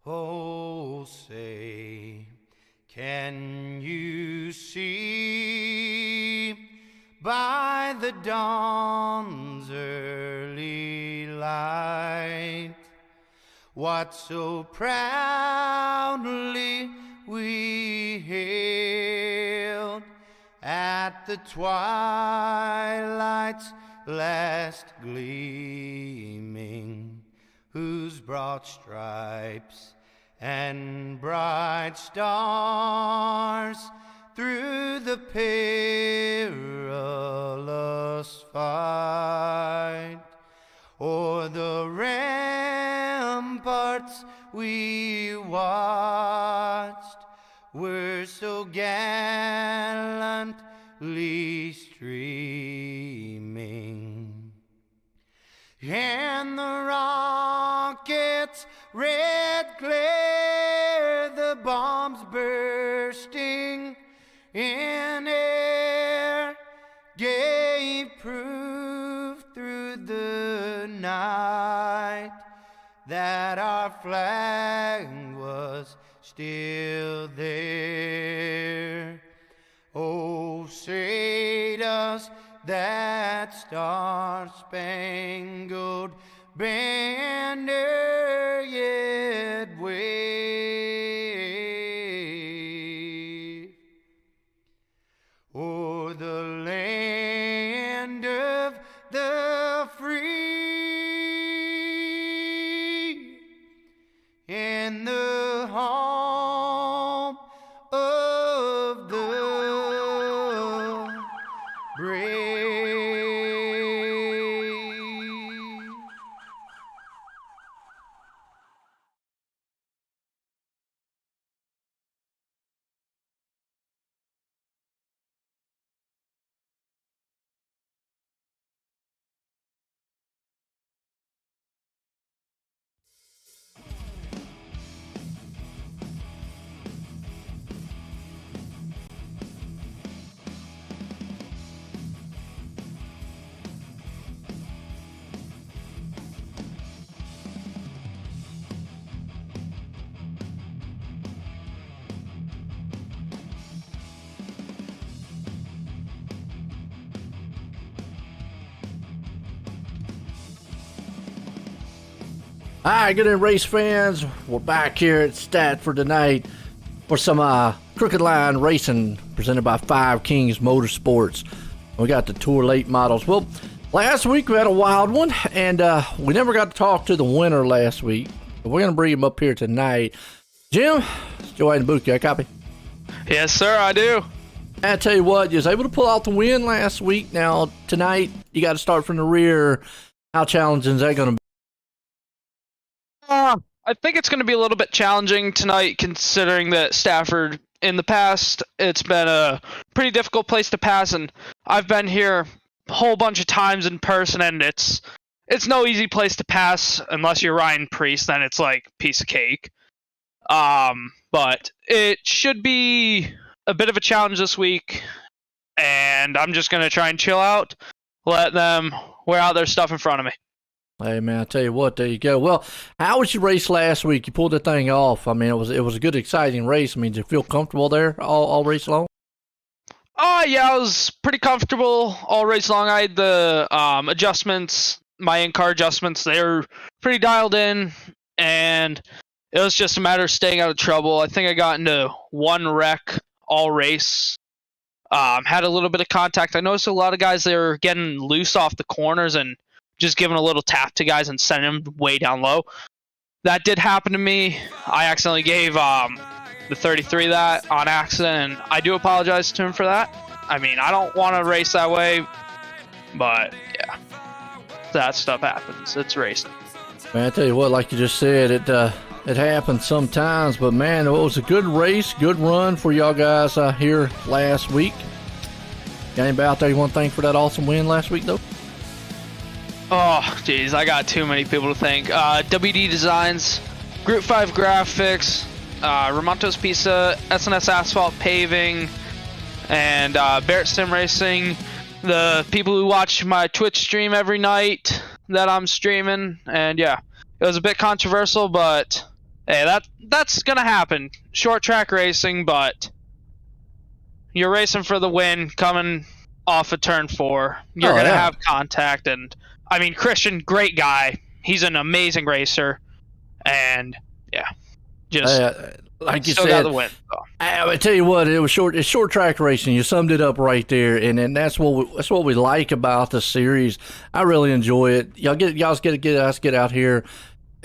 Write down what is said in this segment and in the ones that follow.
Oh, say, can you see by the dawn's early light what so proudly we hailed at the twilight's last gleaming, whose broad stripes and bright stars through the perilous fight o'er the ramparts we watched were so gallantly streaming, and the rockets' red glare, the bombs bursting in air, gave proof through the night that our flag was still there. Oh, say does that star-spangled banner yet wave o'er the land of the free and the home of the brave? Alright, good evening, race fans. We're back here at Stafford tonight for some Crooked Line racing presented by Five Kings Motorsports. We got the Tour Late models. Well, last week we had a wild one, and we never got to talk to the winner last week. But we're going to bring him up here tonight. Jim, it's Joe in the booth. Got a copy? Yes, sir, I do. I tell you what, you was able to pull out the win last week. Now, tonight, you got to start from the rear. How challenging is that going to be? I think it's going to be a little bit challenging tonight, considering that Stafford, in the past, it's been a pretty difficult place to pass, and I've been here a whole bunch of times in person, and it's no easy place to pass unless you're Ryan Priest. Then it's like a piece of cake. But it should be a bit of a challenge this week, and I'm just going to try and chill out, let them wear out their stuff in front of me. Hey man, I tell you what, there you go. Well, how was your race last week? You pulled that thing off. I mean, it was a good, exciting race. I mean, did you feel comfortable there all race long? Yeah, I was pretty comfortable all race long. I had the adjustments, my in-car adjustments. They were pretty dialed in, and it was just a matter of staying out of trouble. I think I got into one wreck all race. Had a little bit of contact. I noticed a lot of guys, they were getting loose off the corners and just giving a little tap to guys and sending them way down low. That did happen to me. I accidentally gave the 33 that on accident, and I do apologize to him for that. I mean, I don't want to race that way, but yeah, that stuff happens. It's racing. Man, I tell you what, like you just said, it happens sometimes, but man, it was a good race, good run for y'all guys here last week. Got anybody out there you want to thank for that awesome win last week, though? Oh, geez, I got too many people to thank. WD Designs, Group 5 Graphics, Ramontos Pizza, SNS Asphalt Paving, and Barrett Sim Racing. The people who watch my Twitch stream every night that I'm streaming. And yeah, it was a bit controversial, but Hey, that's gonna happen. Short track racing, but you're racing for the win, coming off of turn 4. You're gonna have contact, and I mean Christian, great guy. He's an amazing racer, and yeah, just like you still said, got the win. So. I tell you what, it was short. It's short track racing. You summed it up right there, and that's what we like about the series. I really enjoy it. Y'all get us get out here,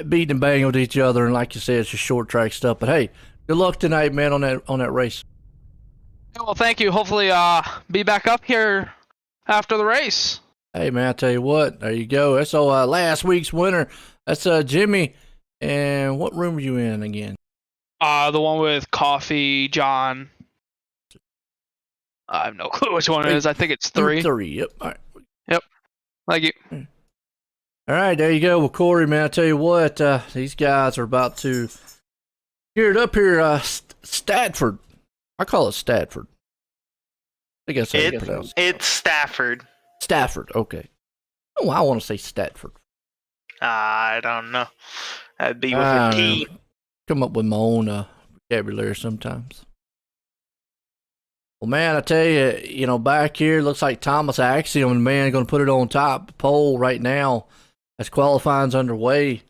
beating and banging with each other, and like you said, it's just short track stuff. But hey, good luck tonight, man, on that race. Well, thank you. Hopefully, be back up here after the race. Hey, man, I tell you what, there you go. That's last week's winner. That's Jimmy. And what room are you in again? The one with Coffee, John. I have no clue which one it is. I think it's 3. 3, yep. All right. Yep. Thank you. All right, there you go. Well, Corey, man, I tell you what, these guys are about to gear it up here. Stafford. I call it Stafford. I guess that's how it's Stafford. Stafford, okay. Oh, I want to say Stafford. I don't know. That'd be with a T. Come up with my own vocabulary sometimes. Well, man, I tell you, back here, looks like Thomas Axiom, the man, going to put it on top pole right now as qualifying's underway.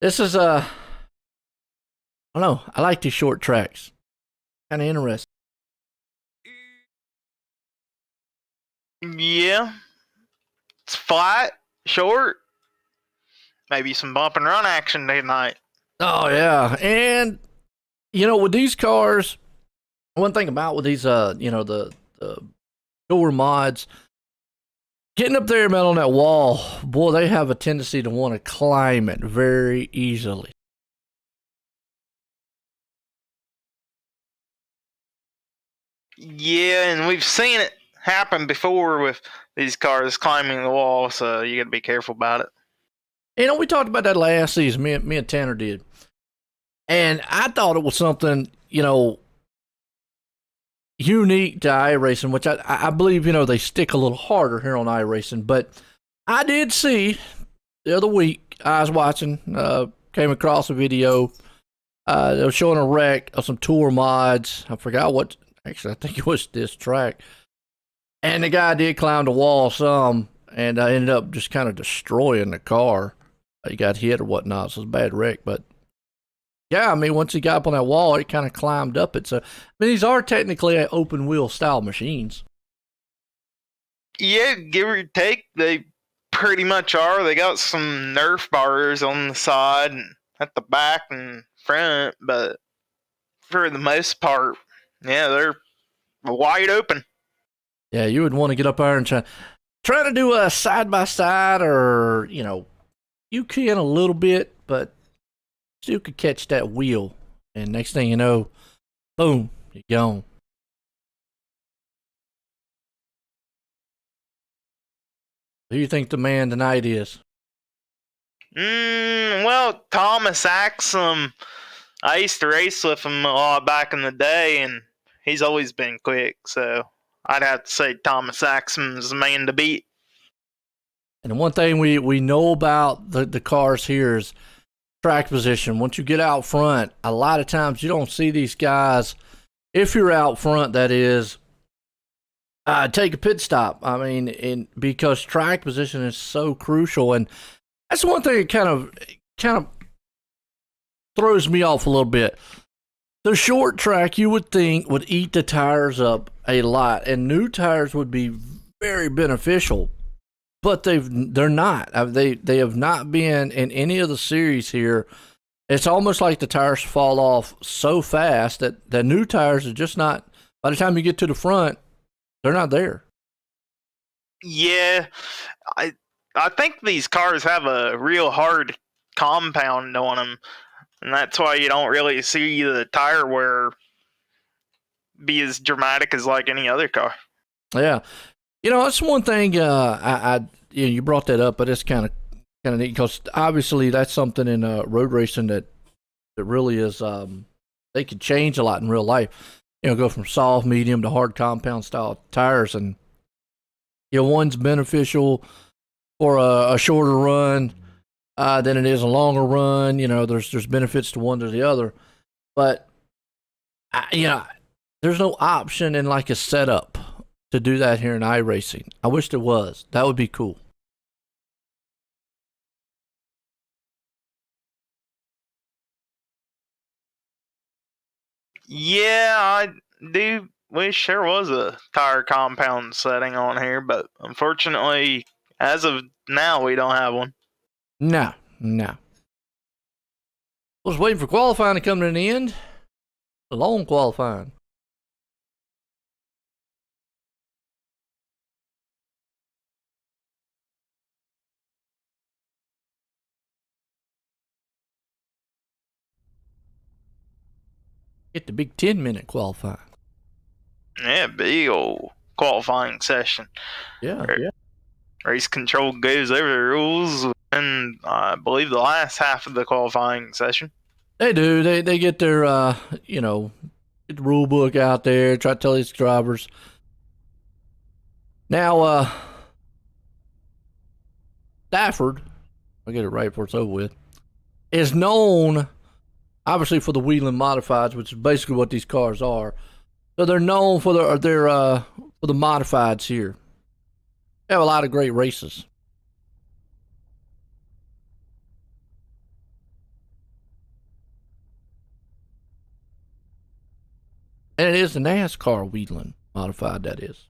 This is, I don't know, I like these short tracks. Kind of interesting. Yeah. It's flat, short. Maybe some bump and run action tonight. Oh, yeah. And, with these cars, one thing about with these, the tour mods, getting up there, man, on that wall, boy, they have a tendency to want to climb it very easily. Yeah, and we've seen it happen before with these cars climbing the wall, so you got to be careful about it. We talked about that last season. Me and Tanner did. And I thought it was something, unique to iRacing, which I believe, they stick a little harder here on iRacing. But I did see the other week, I was watching, came across a video. They were showing a wreck of some tour mods. I forgot what, actually, I think it was this track. And the guy did climb the wall some and ended up just kind of destroying the car. He got hit or whatnot, so it's a bad wreck. But yeah, I mean, once he got up on that wall, it kind of climbed up it. So, I mean, these are technically open wheel style machines. Yeah, give or take, they pretty much are. They got some Nerf bars on the side and at the back and front, but for the most part, yeah, they're wide open. Yeah, you would want to get up there and try to do a side by side, or you can a little bit, but still could catch that wheel, and next thing you know, boom, you're gone. Who do you think the man tonight is? Well, Thomas Axum, I used to race with him a lot back in the day, and he's always been quick, so I'd have to say Thomas Axum's the man to beat. And the one thing we know about the cars here is track position. Once you get out front, a lot of times you don't see these guys, if you're out front, that is, take a pit stop. I mean, because track position is so crucial, and that's one thing that kind of throws me off a little bit. The short track, you would think, would eat the tires up a lot, and new tires would be very beneficial. But they're not. They have not been in any of the series here. It's almost like the tires fall off so fast that the new tires are just not. By the time you get to the front, they're not there. Yeah, I think these cars have a real hard compound on them, and that's why you don't really see the tire wear be as dramatic as like any other car. Yeah. That's one thing. You brought that up, but it's kind of neat because obviously that's something in road racing that really is. They could change a lot in real life. Go from soft, medium to hard compound style tires, and one's beneficial for a shorter run. than it is a longer run. You know, there's benefits to one to the other, but there's no option in like a setup to do that here in iRacing. I wish there was. That would be cool. Yeah, I do wish there was a tire compound setting on here, but unfortunately, as of now, we don't have one. No. I was waiting for qualifying to come to an end. A long qualifying. Get the big 10-minute qualifying. Yeah, big old qualifying session. Yeah. Race control goes over the rules, and I believe the last half of the qualifying session. They do. They get their, get the rule book out there, try to tell these drivers. Now, Stafford, I'll get it right before it's over with, is known, obviously, for the Wheeling Modifieds, which is basically what these cars are. So they're known for for the modifieds here. They have a lot of great races. And it is the NASCAR Wheeling Modified, that is.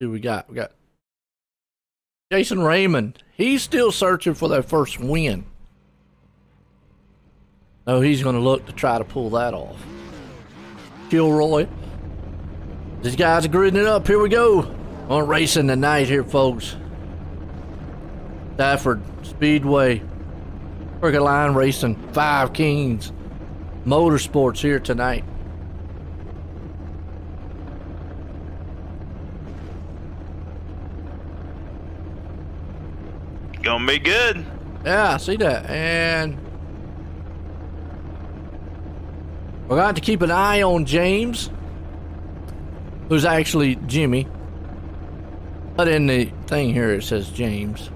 Who we got? We got Jason Raymond. He's still searching for that first win. Oh, he's going to look to try to pull that off. Kilroy. These guys are gridding it up. Here we go. On racing tonight here, folks. Stafford Speedway. Crooked Line Racing. 5 Kings. Motorsports here tonight. Gonna be good. Yeah, I see that. And we're going to have to keep an eye on James, who's actually Jimmy. But in the thing here it says James.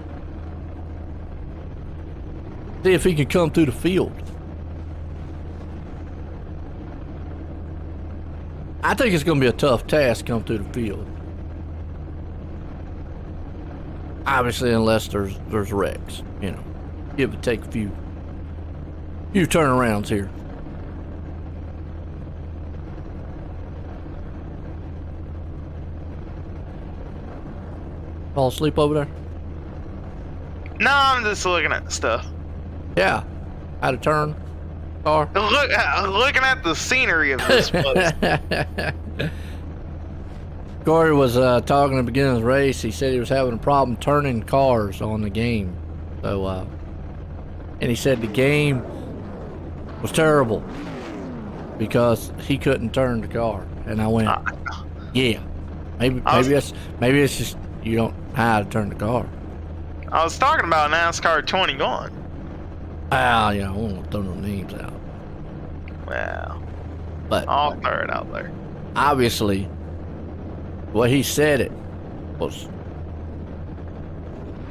See if he can come through the field. I think it's going to be a tough task to come through the field. Obviously, unless there's wrecks, give it take a few turnarounds here. Fall asleep over there? No, I'm just looking at stuff. Yeah, how to turn car. Looking at the scenery of this place. Corey was talking at the beginning of the race. He said he was having a problem turning cars on the game. So, and he said the game was terrible because he couldn't turn the car. And I went, yeah, maybe it's just you don't know how to turn the car. I was talking about NASCAR 21. I won't throw no names out. Well, But I'll throw it out there. Obviously, what he said it was,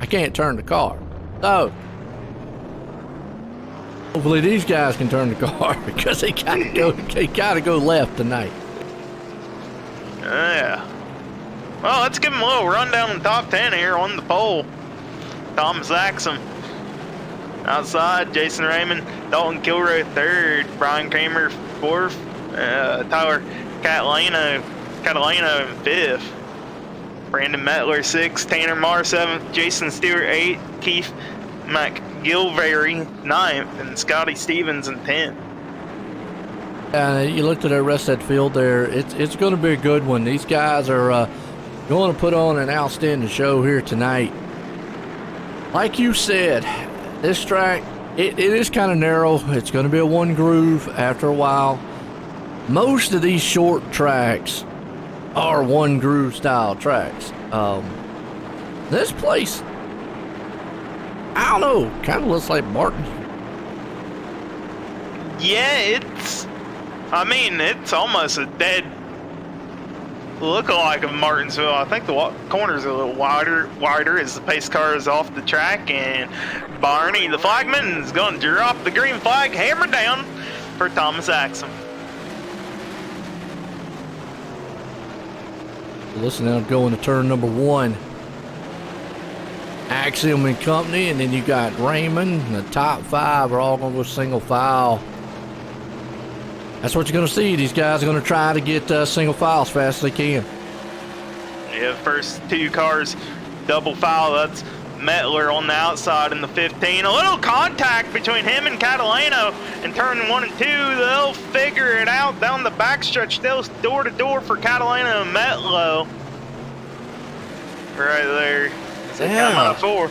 I can't turn the car. So, hopefully these guys can turn the car because they gotta go left tonight. Yeah. Well, let's give him a little rundown in the top 10 here on the pole. Thomas Axum. Outside, Jason Raymond, Dalton Kilroy third, Brian Kramer fourth, Tyler Catalano in fifth, Brandon Mettler sixth, Tanner Marr seventh, Jason Stewart eighth, Keith McGilvary ninth, and Scotty Stevens in 10th. You looked at the rest of that field there. It's going to be a good one. These guys are going to put on an outstanding show here tonight. Like you said, this track, it is kind of narrow. It's going to be a one groove after a while. Most of these short tracks are one groove style tracks. This place, I don't know, kind of looks like Martin. Yeah, it's I mean, it's almost a dead look-alike of Martinsville. I think the corner's a little wider as the pace car is off the track, and Barney, the flagman, is going to drop the green flag, hammer down for Thomas Axum. Listen, now going to turn number 1. Axiom and company, and then you got Raymond, and the top 5 are all going to go single file. That's what you're going to see. These guys are going to try to get single file as fast as they can. Yeah, first 2 cars double file. That's Mettler on the outside in the 15. A little contact between him and Catalano in turn 1 and 2. They'll figure it out down the backstretch. They'll door to door for Catalano and Metlo. Right there. Yeah. 4.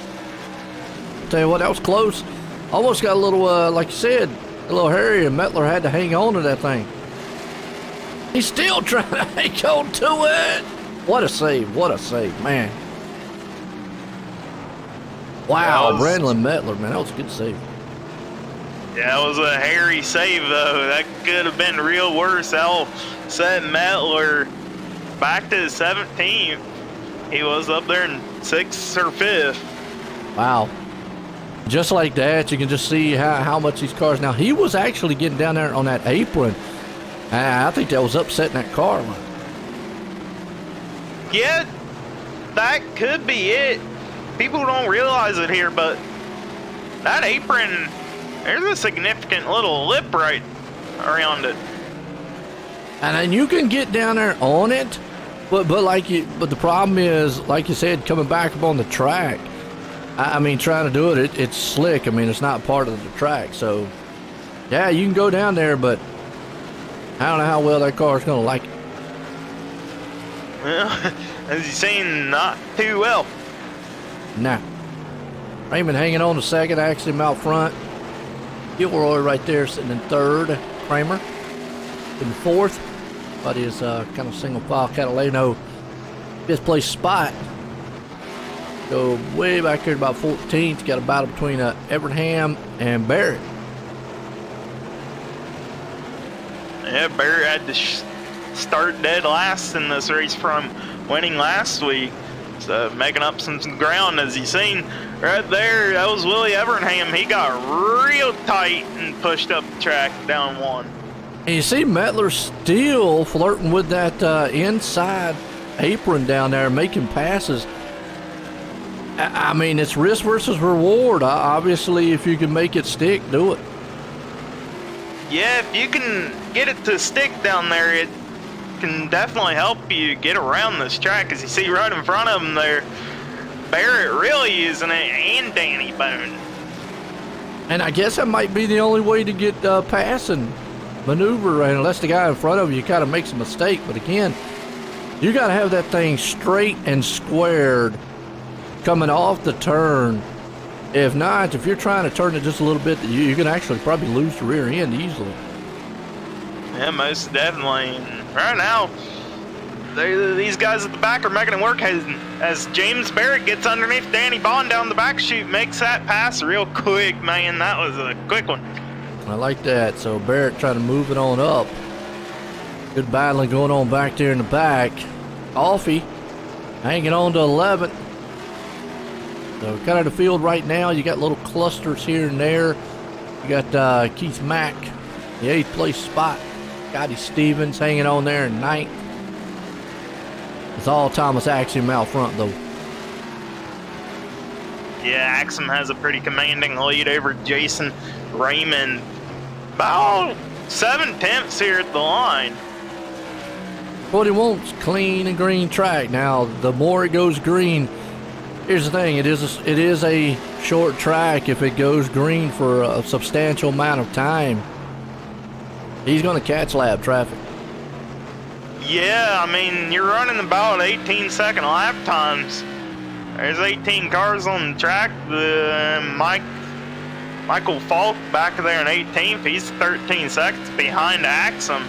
Tell you what, that was close. Almost got a little, like you said, a little hairy, and Mettler had to hang on to that thing. He's still trying to hang on to it. What a save, man. Wow, Brandon Mettler, man, that was a good save. Yeah, it was a hairy save, though. That could have been real worse. That'll set Mettler back to 17th. He was up there in 6th or 5th. Wow. Just like that, you can just see how much these cars. Now, he was actually getting down there on that apron. I think that was upsetting that car. Yeah, that could be it. People don't realize it here, but that apron, there's a significant little lip right around it. And then you can get down there on it, but the problem is, like you said, coming back up on the track. I mean, trying to do it, it's slick. I mean, it's not part of the track. So, yeah, you can go down there, but I don't know how well that car is going to like it. Well, as you've seen, not too well. Nah. Raymond hanging on to 2nd, Axiom out front. Gilroy right there sitting in 3rd. Kramer in 4th. But his kind of single file Catalano 5th place spot. Go way back here to about 14th. Got a battle between Evernham and Barrett. Yeah, Barrett had to start dead last in this race from winning last week. So making up some ground, as you've seen right there. That was Willie Evernham. He got real tight and pushed up the track down 1. And you see Mettler still flirting with that inside apron down there, making passes. I mean, it's risk versus reward. Obviously, if you can make it stick, do it. Yeah, if you can get it to stick down there, it can definitely help you get around this track. As you see right in front of him there, Barrett really using it, and Danny Bone. And I guess that might be the only way to get passing maneuver, unless the guy in front of you kind of makes a mistake. But again, you got to have that thing straight and squared coming off the turn. If not, if you're trying to turn it just a little bit, you can actually probably lose the rear end easily. Yeah, most definitely. And right now, these guys at the back are making it work as James Barrett gets underneath Danny Bond down the back chute, makes that pass real quick, man. That was a quick one. I like that. So Barrett trying to move it on up. Good battling going on back there in the back. Alfie hanging on to 11th. So kind of the field right now, you got little clusters here and there. You got Keith Mack, the 8th place spot. Scotty Stevens hanging on there in 9th. It's all Thomas Axiom out front, though. Yeah, Axum has a pretty commanding lead over Jason Raymond. About 7/10 here at the line. What he wants, clean and green track. Now, the more it goes green, here's the thing, it is a short track. If it goes green for a substantial amount of time, he's going to catch lap traffic. Yeah, I mean, you're running about 18-second lap times. There's 18 cars on the track. Michael Falk back there in 18th. He's 13 seconds behind Axum.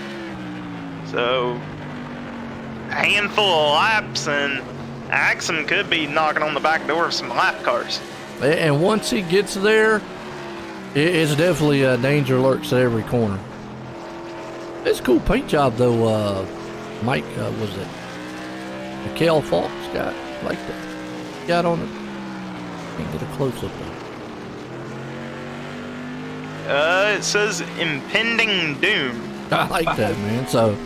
So, a handful of laps, and Axum could be knocking on the back door of some lap cars. And once he gets there, it's definitely a danger lurks at every corner. It's a cool paint job, though. Mike, was it Mikhail Falk's got like that? Got on it. Can't get a close up there. It says impending doom. I like that, man. So,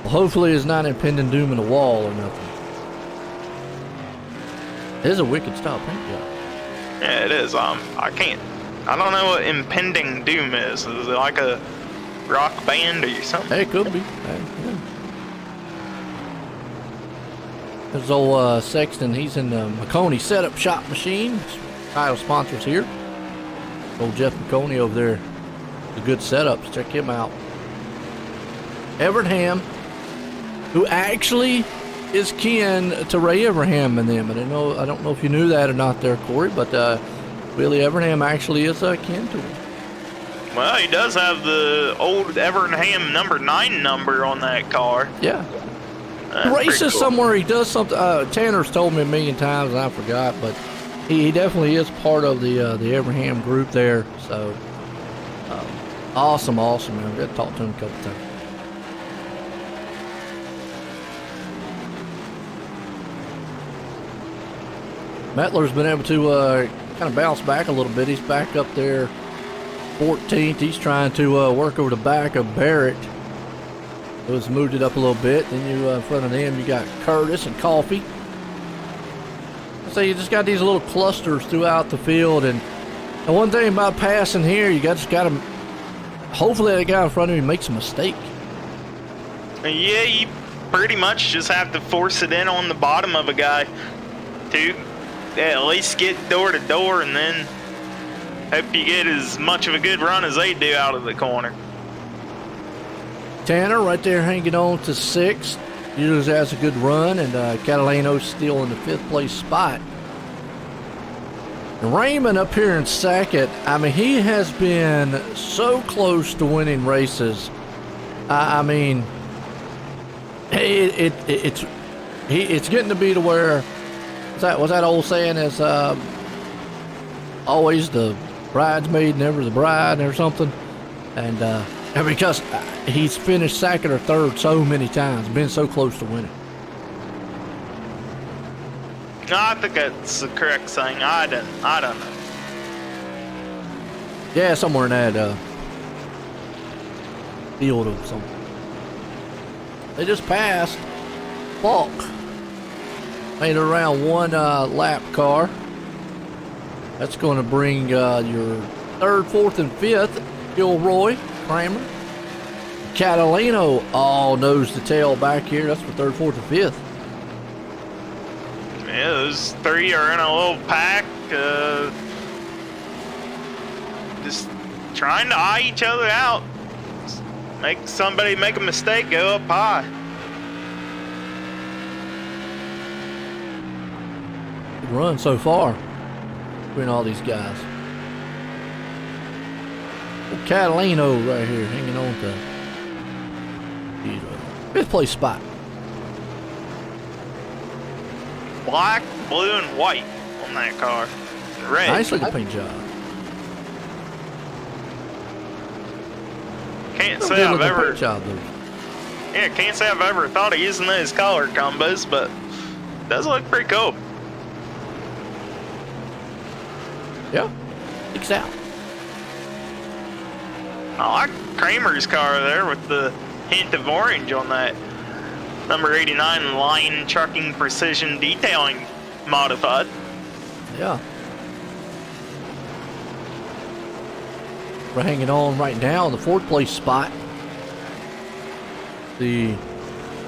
well, hopefully it's not impending doom in the wall or nothing. It is a wicked style paint job. Yeah, it is. I don't know what impending doom is. Is it like a rock band or something? Hey, it could be. Hey, yeah. There's old Sexton. He's in the McConey Setup Shop Machine. Title sponsors here. Old Jeff McConey over there. The good setups. Check him out. Everett Ham, who actually is kin to Ray Everham and them. And I don't know if you knew that or not there, Corey, but Billy Everham actually is kin to him. Well, he does have the old Evernham number 9 number on that car. Yeah. He races cool. Somewhere. He does something. Tanner's told me a million times and I forgot, but he definitely is part of the Everham group there. So awesome, man. I've got to talk to him a couple times. Mettler's been able to kind of bounce back a little bit. He's back up there 14th. He's trying to work over the back of Barrett. It was moved it up a little bit. Then you in front of them, you got Curtis and Coffee. So you just got these little clusters throughout the field. And one thing about passing here, you just got to, hopefully that guy in front of you makes a mistake. Yeah, you pretty much just have to force it in on the bottom of a guy to at least get door to door, and then hope you get as much of a good run as they do out of the corner. Tanner right there hanging on to 6th. Usually has a good run, and Catalano's still in the 5th place spot. And Raymond up here in 2nd. I mean, he has been so close to winning races. I mean, it's getting to be to where was that old saying is always the bridesmaid, never the bride, or something. And because he's finished 2nd or 3rd so many times, been so close to winning. No, I think that's the correct saying. I don't know. Yeah, somewhere in that field of something. They just passed Falk. Made it around one lap car. That's going to bring your 3rd, 4th, and 5th. Gilroy, Kramer. Catalano all nose to tail back here. That's for 3rd, 4th, and 5th. Yeah, those 3 are in a little pack. Just trying to eye each other out. Just make somebody make a mistake, go up high. Good run so far between all these guys. Catalano right here hanging on to the 5th place spot. Black, blue, and white on that car. Red. Nice looking paint job. Can't say I've ever. Paint job, Yeah, can't say I've ever thought of using those color combos, but it does look pretty cool. Yeah, sticks out. I like Kramer's car there with the hint of orange on that number 89 Lion Trucking Precision Detailing modified. Yeah. We're hanging on right now in the 4th place spot. The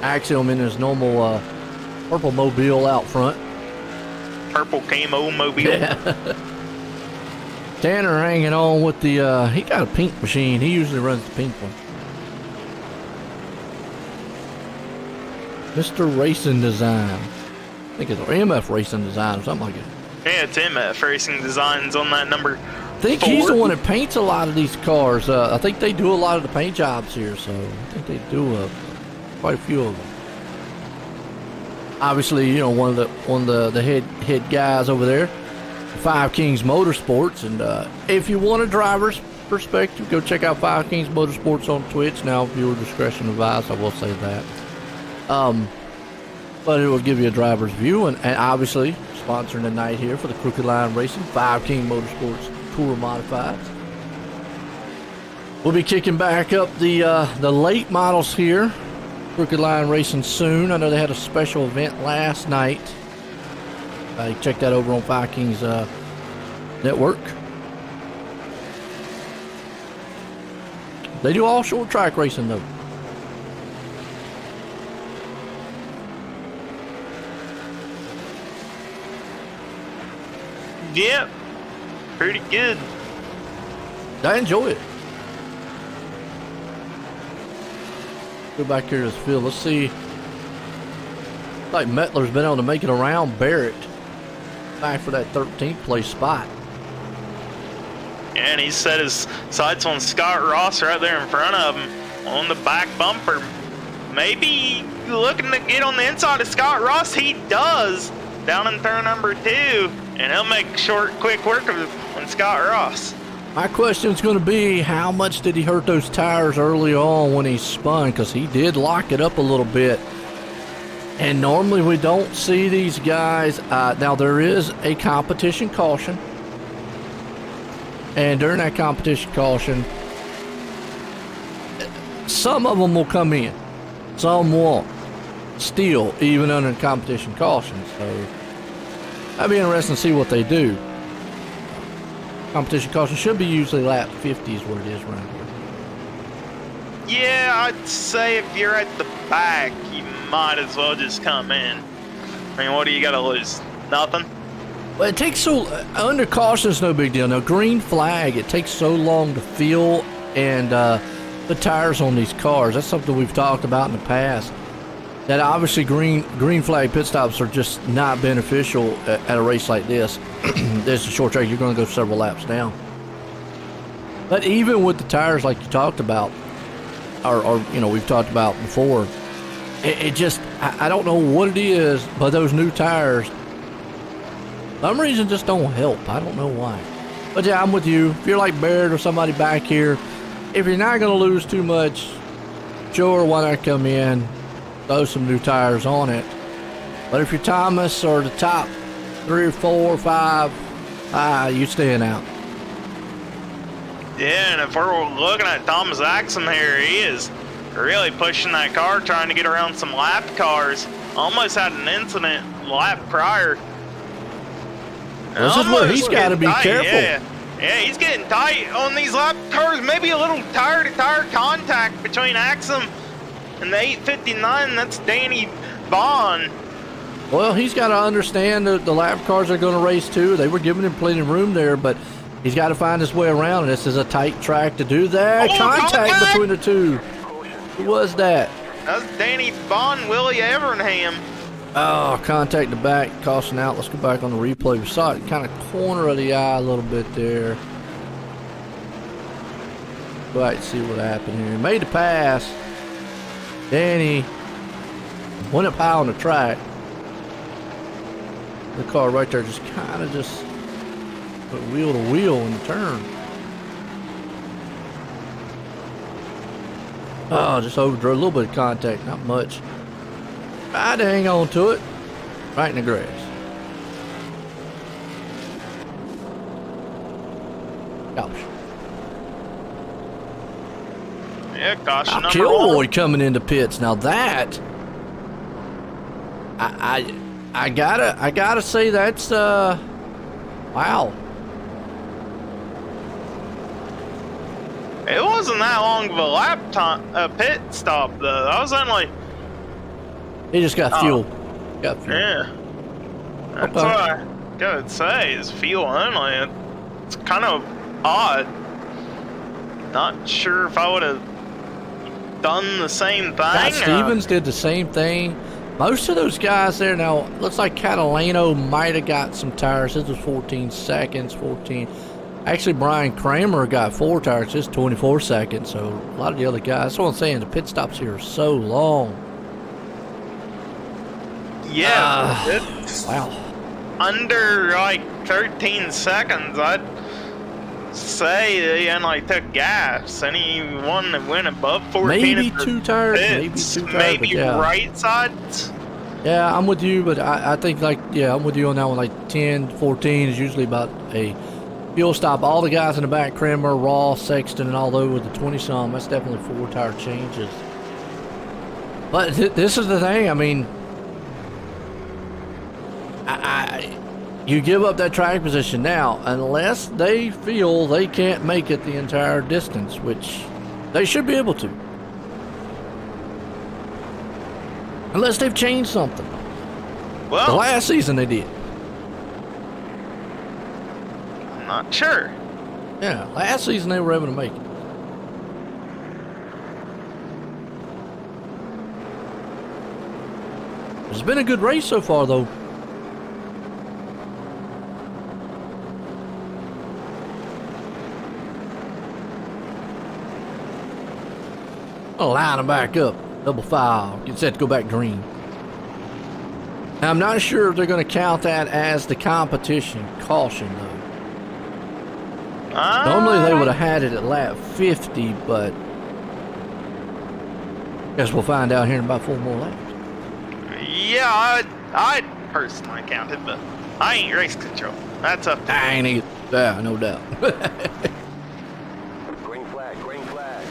Axiom in his normal purple mobile out front. Purple camo mobile. Yeah. Tanner hanging on with the, he got a pink machine. He usually runs the pink one. Mr. Racing Design. I think it's MF Racing Design or something like it. Yeah, it's MF Racing Designs on that number. I think he's the one that paints a lot of these cars. I think they do a lot of the paint jobs here, so I think they do quite a few of them. Obviously, you know, one of the head guys over there, Five Kings Motorsports, and if you want a driver's perspective, go check out Five Kings Motorsports on Twitch. Now, viewer discretion advised, I will say that. But it will give you a driver's view, and obviously sponsoring the night here for the Crooked Line Racing, Five King Motorsports Tour Modifieds. We'll be kicking back up the late models here, Crooked Line Racing soon. I know they had a special event last night. You check that over on Five Kings network. They do all short track racing though. Yep, pretty good. I enjoy it. Go back here to this field. Let's see. Like Mettler's been able to make it around Barrett. Back for that 13th place spot. And he set his sights on Scott Ross right there in front of him on the back bumper. Maybe looking to get on the inside of Scott Ross. He does down in turn number 2. And he'll make short, quick work of on Scott Ross. My question is going to be, how much did he hurt those tires early on when he spun? Because he did lock it up a little bit. And normally we don't see these guys. Now, there is a competition caution. And during that competition caution, some of them will come in. Some won't. Still, even under competition caution. So, that'd be interesting to see what they do. Competition caution should be usually lap 50 is what it is around here. Yeah, I'd say if you're at the back, you might as well just come in. I mean, what do you got to lose? Nothing? Well, it takes so... under caution is no big deal. Now, green flag, it takes so long to feel and the tires on these cars. That's something we've talked about in the past. That obviously green flag pit stops are just not beneficial at a race like this. This is a short track. You're going to go several laps down. But even with the tires like you talked about, or you know, we've talked about before, it just, I don't know what it is, but those new tires, for some reason, just don't help. I don't know why. But yeah, I'm with you. If you're like Barrett or somebody back here, if you're not going to lose too much, sure, why not come in, throw some new tires on it. But if you're Thomas or the top 3 or 4 or 5, you staying out. Yeah, and if we're looking at Thomas Axum here, he is really pushing that car, trying to get around some lap cars. Almost had an incident lap prior. This is where he's got to be careful. Yeah, he's getting tight on these lap cars. Maybe a little tire-to-tire contact between Axum and the 859. That's Danny Vaughn. Well, he's got to understand that the lap cars are going to race too. They were giving him plenty of room there, but he's got to find his way around. This is a tight track to do that. Oh, contact between the two. Who was that? That's Danny Vaughn, Willie Evernham. Oh, contact the back, caution out. Let's go back on the replay. We saw it kind of corner of the eye a little bit there. Go back and see what happened here. Made the pass. Danny went up high on the track. The car right there just kind of just put wheel to wheel in the turn. Oh, just overdrove. A little bit of contact, not much. Tried to hang on to it. Right in the grass. Gosh. Yeah, caution number Kilroy 1. coming into pits. Now that I gotta say that's wow. It wasn't that long of a lap time, pit stop though. I was only. He just got fuel. Got fuel. Yeah. That's what I gotta say is fuel only. It's kind of odd. Not sure if I would have done the same thing. Scott Stevens did the same thing. Most of those guys there now, looks like Catalano might have got some tires. This was 14 seconds, 14. Actually, Brian Kramer got 4 tires. It's 24 seconds. So a lot of the other guys. That's what I'm saying. The pit stops here are so long. Yeah. It's wow. under like 13 seconds. say he only took gas. Anyone that went above 14. Maybe two tires, Maybe yeah. right sides. Yeah, I'm with you, but I think I'm with you on that one. Like 10, 14 is usually about a fuel stop. All the guys in the back, Kramer, Ross, Sexton, and all those with the 20-some, that's definitely 4 tire changes. But this is the thing. I mean, you give up that track position now unless they feel they can't make it the entire distance, which they should be able to. Unless they've changed something. Well, the last season they did. I'm not sure. Yeah, last season they were able to make it. It's been a good race so far, though. I'll line them back up. Double file. Get set to go back green. Now, I'm not sure if they're going to count that as the competition caution, though. Normally they would have had it at lap 50, but guess we'll find out here in about 4 more laps. Yeah, I'd personally count it, but I ain't race control. That's up to I ain't either. Yeah, no doubt. Green flag, green flag.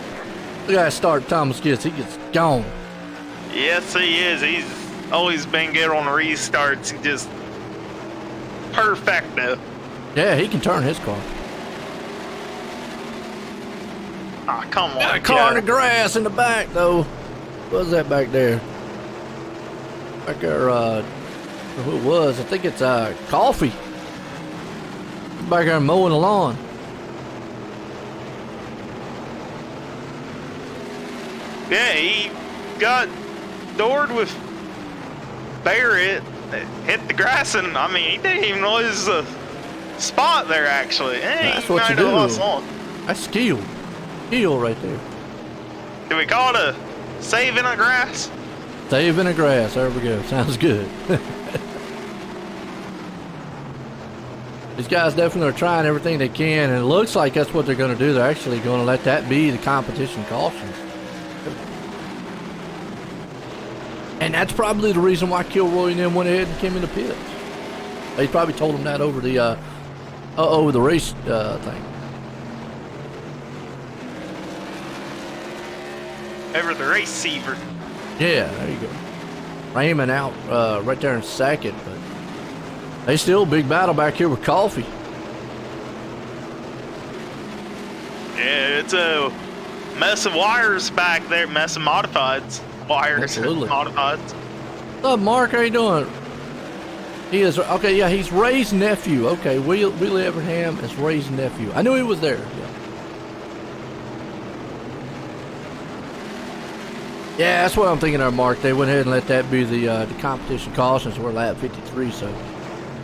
Look at that start Thomas gets. He gets gone. Yes, he is. He's always been good on restarts. He just perfecto. Yeah, he can turn his car. Ah, come on. Got a car in the Joe. grass in the back, though. What's that back there? Back there, who it was? I think it's Coffee. Back there mowing the lawn. Yeah, he got doored with Barrett. Hit the grass, and I mean, he didn't even lose a spot there, actually. That's what you do. Lost one. That's skill. Skill right there. Do we call it a save in the grass? Save in the grass. There we go. Sounds good. These guys definitely are trying everything they can, and it looks like that's what they're going to do. They're actually going to let that be the competition caution. And that's probably the reason why Kilroy and them went ahead and came in the pits. They probably told them that over the race thing. Over the receiver. Yeah, there you go. Raymond out right there in second, but they still big battle back here with Coffee. Yeah, it's a mess of wires back there, mess of modifieds. Wires, Absolutely. modifieds. What's up, Mark? How you doing? He is, okay, yeah, he's Ray's nephew. Okay, Willie Everham is Ray's nephew. I knew he was there. Yeah. Yeah, that's what I'm thinking there, Mark. They went ahead and let that be the competition caution, so we're lap 53, so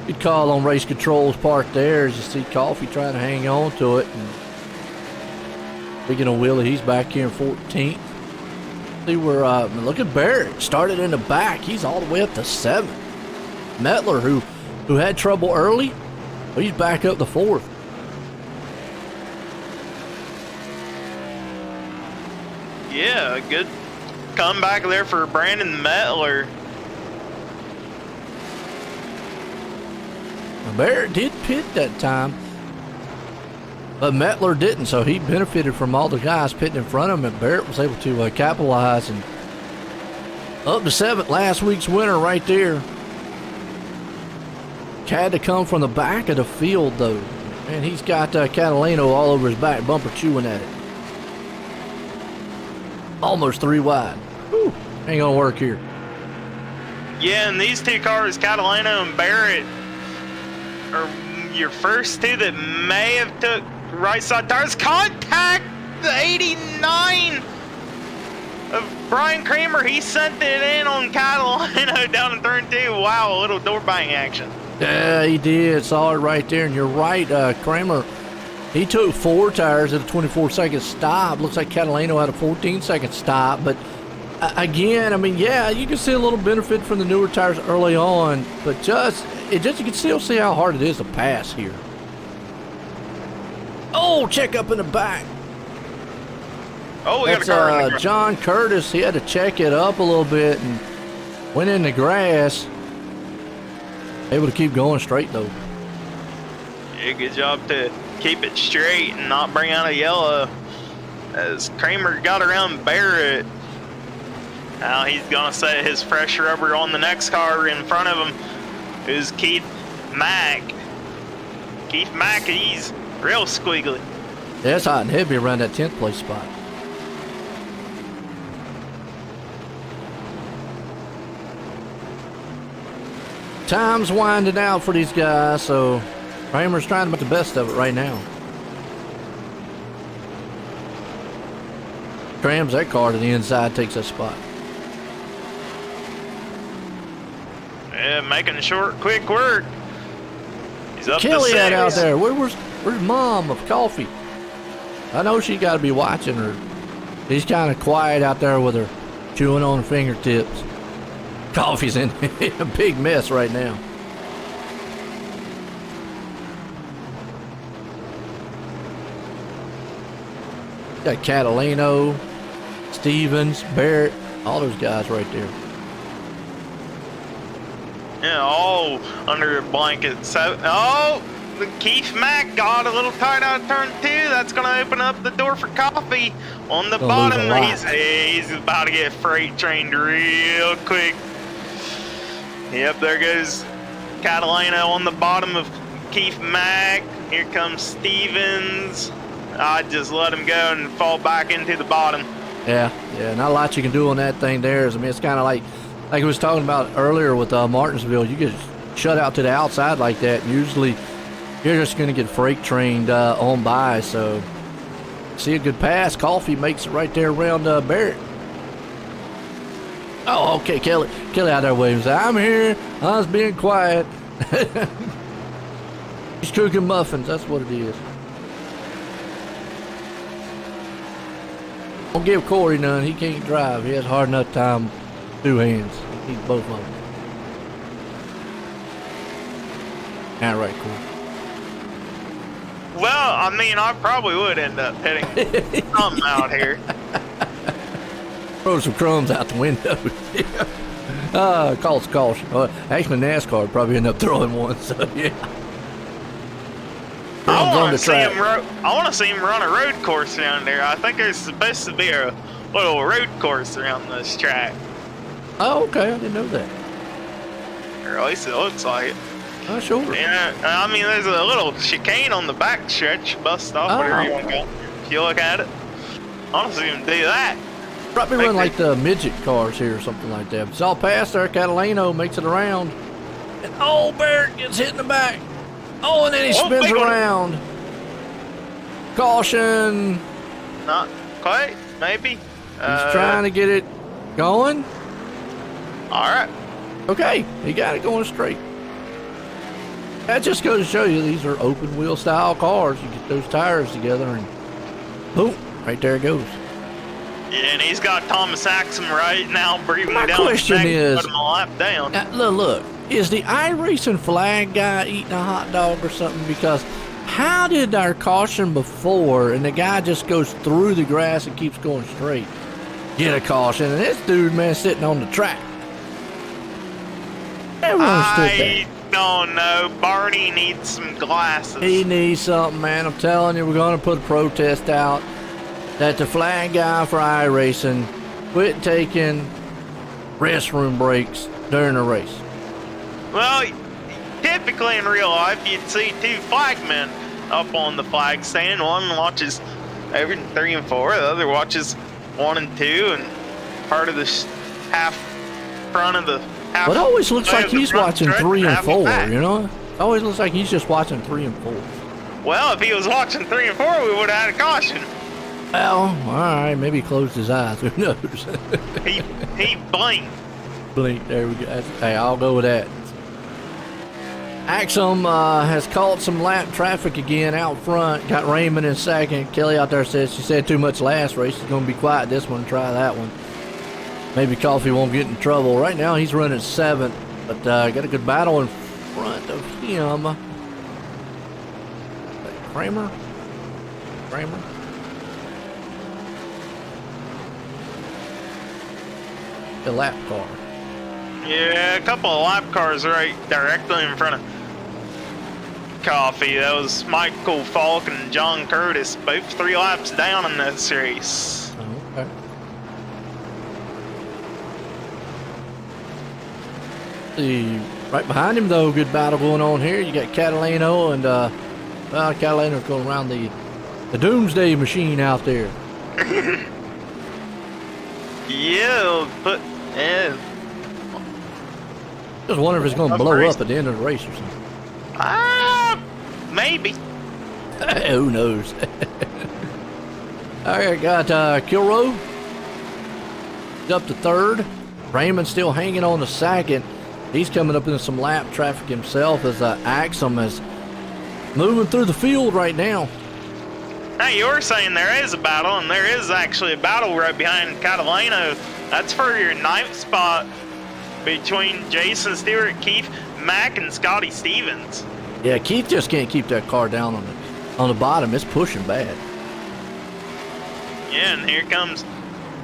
good call on race control's part there as you see Coffee trying to hang on to it. And speaking of Willie, he's back here in 14th. See where, look at Barrett, started in the back. He's all the way up to 7th. Metler, who had trouble early, well, he's back up to 4th. Yeah, good comeback there for Brandon Metler. Barrett did pit that time, but Metler didn't, so he benefited from all the guys pitting in front of him, and Barrett was able to capitalize and up to 7th, last week's winner right there. Had to come from the back of the field, though, and he's got Catalano all over his back, bumper chewing at it. Almost 3 wide. Whew, ain't gonna work here. Yeah, and these two cars, Catalano and Barrett, are your first two that may have took right side tires. Contact the 89 of Brian Kramer. He sent it in on Catalano down in turn 2. Wow, a little door bang action. Yeah, he did. Saw it right there. And you're right, Kramer. He took 4 tires at a 24-second stop. Looks like Catalano had a 14-second stop. But again, I mean, yeah, you can see a little benefit from the newer tires early on. But you can still see how hard it is to pass here. Oh, check up in the back. Oh, we That's got a car in the John Curtis. He had to check it up a little bit and went in the grass. Able to keep going straight though. Yeah, good job to keep it straight and not bring out a yellow. As Kramer got around Barrett. Now he's gonna set his fresh rubber on the next car in front of him. Who's Keith Mack. Keith Mack, he's real squiggly. Yeah, it's hot and heavy around that 10th place spot. Time's winding out for these guys, so Kramer's trying to make the best of it right now. Crams that car to the inside, takes that spot. Yeah, making short, quick work. He's up Kelly to out 6. there. Where's Mom of Coffee? I know she got to be watching her. He's kind of quiet out there with her chewing on her fingertips. Coffee's in a big mess right now. Got Catalano, Stevens, Barrett, all those guys right there. Yeah, all under a blanket. So, oh, the Keith Mack got a little tight out of turn 2. That's going to open up the door for Coffee on the Gonna lose a bottom. lot. He's about to get freight trained real quick. Yep, there goes Catalano on the bottom of Keith Mack. Here comes Stevens. I just let him go and fall back into the bottom. Yeah, not a lot you can do on that thing there. I mean, it's kind of like I was talking about earlier with Martinsville. You get shut out to the outside like that, and usually you're just going to get freight trained on by. So, see a good pass. Coffee makes it right there around Barrett. Oh, okay, Kelly out there waving. I'm here. I was being quiet. He's cooking muffins. That's what it is. Don't give Corey none. He can't drive. He has a hard enough time with 2 hands. He needs both of them. All right, Corey. Well, I mean, I probably would end up hitting something out here. Throw some crumbs out the window. Calls caution. Actually, NASCAR would probably end up throwing one. So yeah. I want to see him run a road course around there. I think there's supposed to be a little road course around this track. Oh, okay. I didn't know that. Or at least it looks like it. Oh, sure. Yeah, I mean, there's a little chicane on the back stretch, bus stop, whatever you want to go. If you look at it, I want to see him do that. Probably run like the midget cars here or something like that. It's all past there. Catalano makes it around. And Barrett gets hit in the back. Oh, and then he spins around. Caution. Not quite, maybe. He's trying to get it going. All right. Okay, he got it going straight. That just goes to show you these are open wheel style cars. You get those tires together and boom, right there it goes. Yeah, and he's got Thomas Axum right now breathing My down question is, put him a lap down. Look, is the iRacing flag guy eating a hot dog or something? Because how did our caution before and the guy just goes through the grass and keeps going straight? Get a caution, and this dude, man, sitting on the track. Everyone stood there. I don't know. Barney needs some glasses. He needs something, man. I'm telling you, we're going to put a protest out that the flag guy for iRacing quit taking restroom breaks during the race. Well, typically in real life, you'd see 2 flagmen up on the flag stand. One watches over 3 and 4. The other watches 1 and 2, and part of the half front of the half. But it always looks like he's watching stretch 3 and half 4, back. you know? It always looks like he's just watching 3 and 4. Well, if he was watching 3 and 4, we would have had a caution. Well, all right, maybe he closed his eyes. Who knows? He blinked. Blink. There we go. Hey, I'll go with that. Axum has caught some lap traffic again out front. Got Raymond in second. Kelly out there says she said too much last race. She's going to be quiet this one. Try that one. Maybe Coffee won't get in trouble. Right now he's running 7th, but got a good battle in front of him. Kramer. Kramer. The lap car. Yeah, a couple of lap cars right directly in front of Coffee. That was Michael Falk and John Curtis, both 3 laps down in this race. Oh, okay. See, right behind him though, good battle going on here. You got Catalano and Catalano's going around the Doomsday Machine out there. Yeah, but Just wonder if it's going to blow up at the end of the race or something. Maybe. Who knows? All right, got Kilroe. He's up to 3rd. Raymond still hanging on to 2nd. He's coming up into some lap traffic himself as Axum is moving through the field right now. Now, you were saying there is a battle, and there is actually a battle right behind Catalano. That's for your 9th spot between Jason Stewart, Keith Mack, and Scotty Stevens. Yeah, Keith just can't keep that car down on the bottom. It's pushing bad. Yeah, and here comes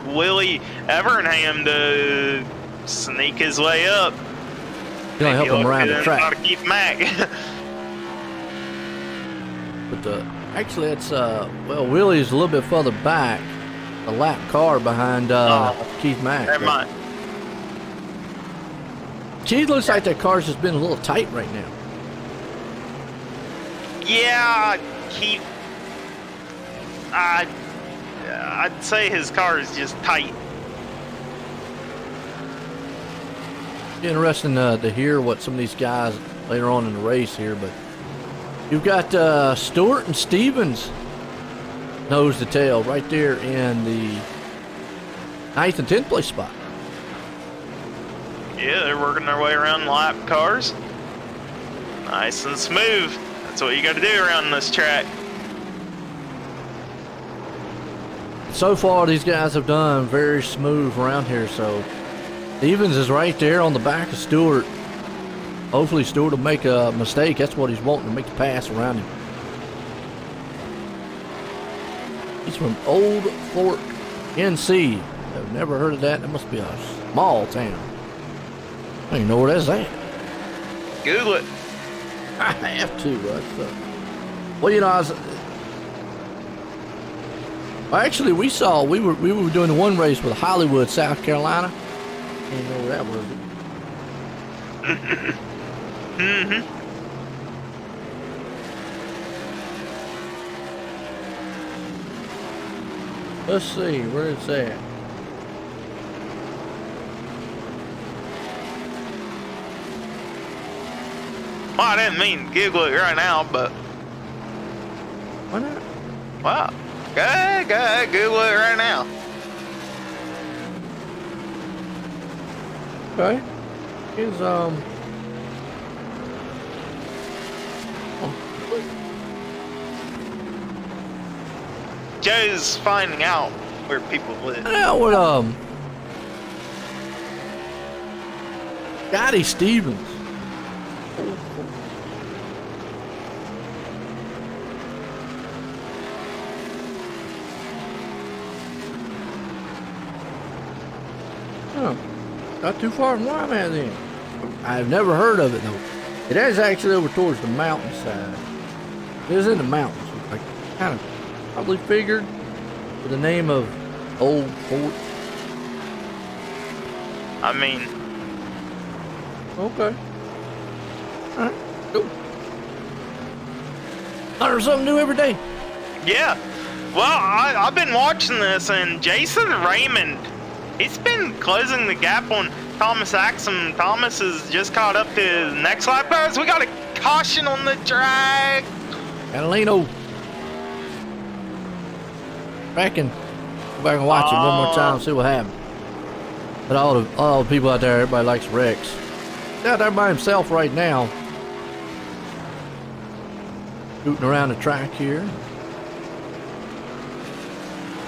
Willie Evernham to sneak his way up. He's going to help him around the track. Keith Mack. But actually, it's well, Willie's a little bit further back, a lap car behind Keith Mack. Never mind. Keith looks like that car's just been a little tight right now. Yeah, Keith. I'd say his car is just tight. Interesting to hear what some of these guys later on in the race here, but you've got Stewart and Stevens nose to tail right there in the 9th and 10th place spot. Yeah, they're working their way around lap cars. Nice and smooth. That's what you got to do around this track. So far, these guys have done very smooth around here, so Stevens is right there on the back of Stewart. Hopefully Stewart will make a mistake. That's what he's wanting, to make the pass around him. He's from Old Fort, NC. I've never heard of that. That must be a small town. I don't even know where that's at. Google it. I have to. Well, you know, actually, we were doing the one race with Hollywood, South Carolina. I didn't know where that was. Mm-hmm. Let's see, where it's at. Well, I didn't mean to Google it right now, but Why not? wow. Go ahead, Google it right now. Okay. Here's Joe's finding out where people live. yeah, what Scotty Stevens. Huh. Not too far from where I'm at then. I've never heard of it though. It is actually over towards the mountainside. It is in the mountains. I kind of probably figured with the name of Old Fort. I mean, Okay. Alright, cool. Learn something new every day. yeah. Well, I've been watching this, and Jason Raymond, he's been closing the gap on Thomas Axum. Thomas has just caught up to his next lap. Guys, we got a caution on the track. Catalino. Back and go back and watch it one more time, see what happened. But all the people out there, everybody likes Rex. He's out there by himself right now. Scooting around the track here.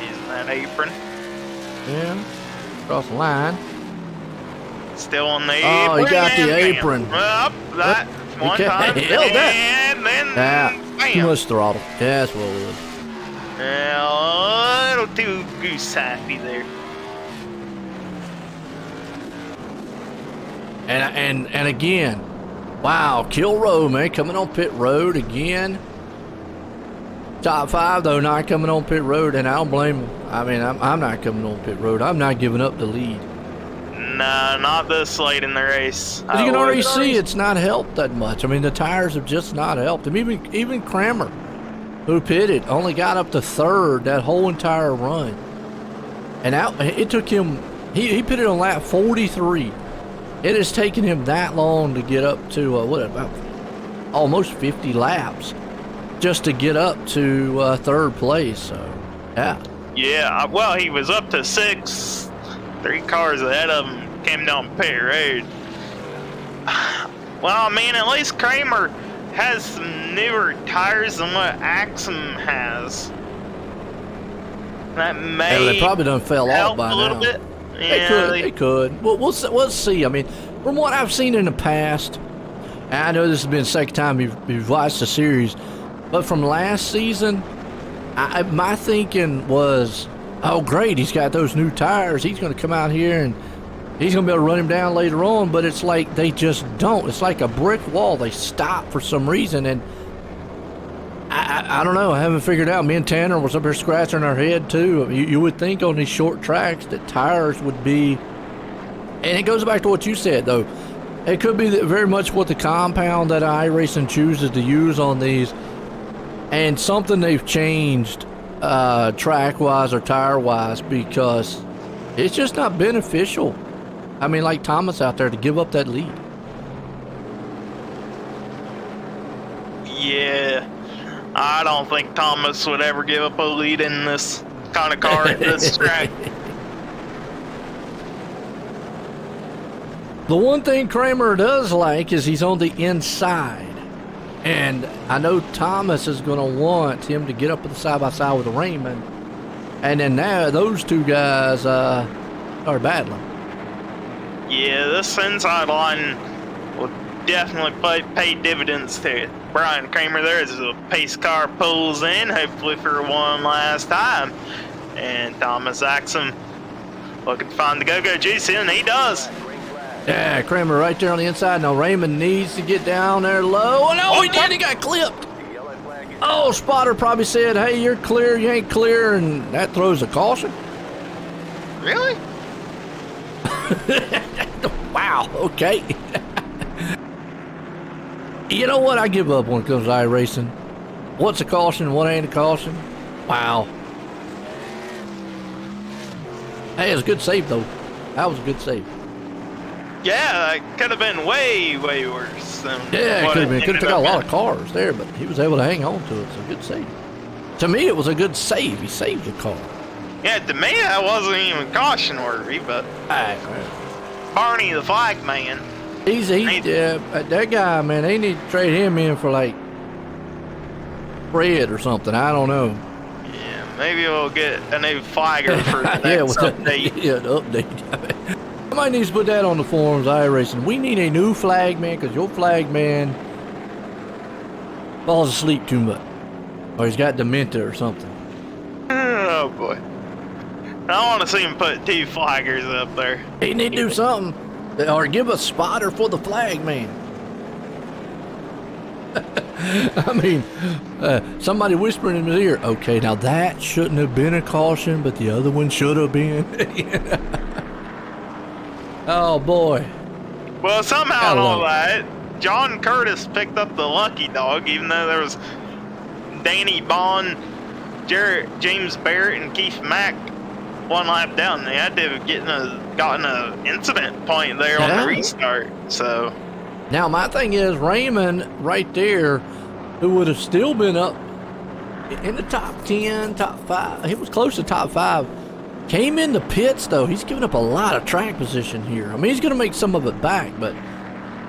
Using that apron. Yeah. Across the line. Still on the Oh, apron. he got the and bam. apron. Well, that one Okay, time. held that. And then Yeah. Too bam. much throttle. Yeah, that's what it was. A little too goose happy there. And again, wow, Kill Row, man, coming on pit road again. Top 5 though, not coming on pit road, and I don't blame him. I mean, I'm not coming on pit road. I'm not giving up the lead. Nah, not this late in the race. You can already see it's not helped that much. I mean, the tires have just not helped him. Even Kramer, who pitted, only got up to 3rd that whole entire run. And it took him, he pitted on lap 43. It has taken him that long to get up to, about almost 50 laps just to get up to 3rd place. So, yeah. Yeah, well, he was up to 6. 3 cars ahead of him came down pit road. Well, I mean, at least Kramer has some newer tires than what Axum has. That may they probably done fell off by a little now. bit. Yeah, they could. Well, we'll see. I mean, from what I've seen in the past, and I know this has been the second time you've watched the series, but from last season, my thinking was, oh, great, he's got those new tires. He's going to come out here and he's going to be able to run him down later on. But it's like they just don't. It's like a brick wall. They stop for some reason. And I don't know. I haven't figured out. Me and Tanner was up here scratching our head, too. You would think on these short tracks that tires would be. And it goes back to what you said, though. It could be very much what the compound that iRacing chooses to use on these. And something they've changed track-wise or tire-wise, because it's just not beneficial. I mean, like Thomas out there, to give up that lead. Yeah, I don't think Thomas would ever give up a lead in this kind of car at this track. The one thing Kramer does like is he's on the inside. And I know Thomas is going to want him to get up at the side-by-side with Raymond. And then now those two guys are battling. Yeah, this inside line will definitely pay dividends to Brian Kramer there as the pace car pulls in, hopefully for one last time. And Thomas Axum looking to find the go-go juice, and he does. Yeah, Kramer right there on the inside. Now Raymond needs to get down there low. Oh, no, he did. He got clipped. Oh, spotter probably said, hey, you're clear, you ain't clear, and that throws a caution. Really? Wow, okay. You know what? I give up when it comes to iRacing. What's a caution, what ain't a caution? Wow. Hey, it was a good save, though. That was a good save. Yeah, it could have been way, way worse than yeah, it could have been. It could have took out a lot been. of cars there, but he was able to hang on to it. So good save. To me, it was a good save. He saved the car. Yeah, to me that wasn't even caution worthy, but Barney the flag man. That guy, man. They need to trade him in for like bread or something. I don't know. Yeah, maybe we'll get a new flagger for the next update. Yeah, the update. Somebody needs to put that on the forums, iRacing. We need a new flag man, because your flag man falls asleep too much. Or he's got dementia or something. Oh, boy. I want to see him put 2 flaggers up there. He need to do something. Or give a spotter for the flag man. I mean, somebody whispering in his ear, okay, now that shouldn't have been a caution, but the other one should have been. Oh, boy. Well, somehow in all that, John Curtis picked up the lucky dog, even though there was Danny Bond, James Barrett, and Keith Mack one lap down. They had to have gotten an incident point there on the restart. So now my thing is, Raymond right there, who would have still been up in the top 10, top 5. He was close to top 5. Came in the pits, though. He's giving up a lot of track position here. I mean, he's going to make some of it back, but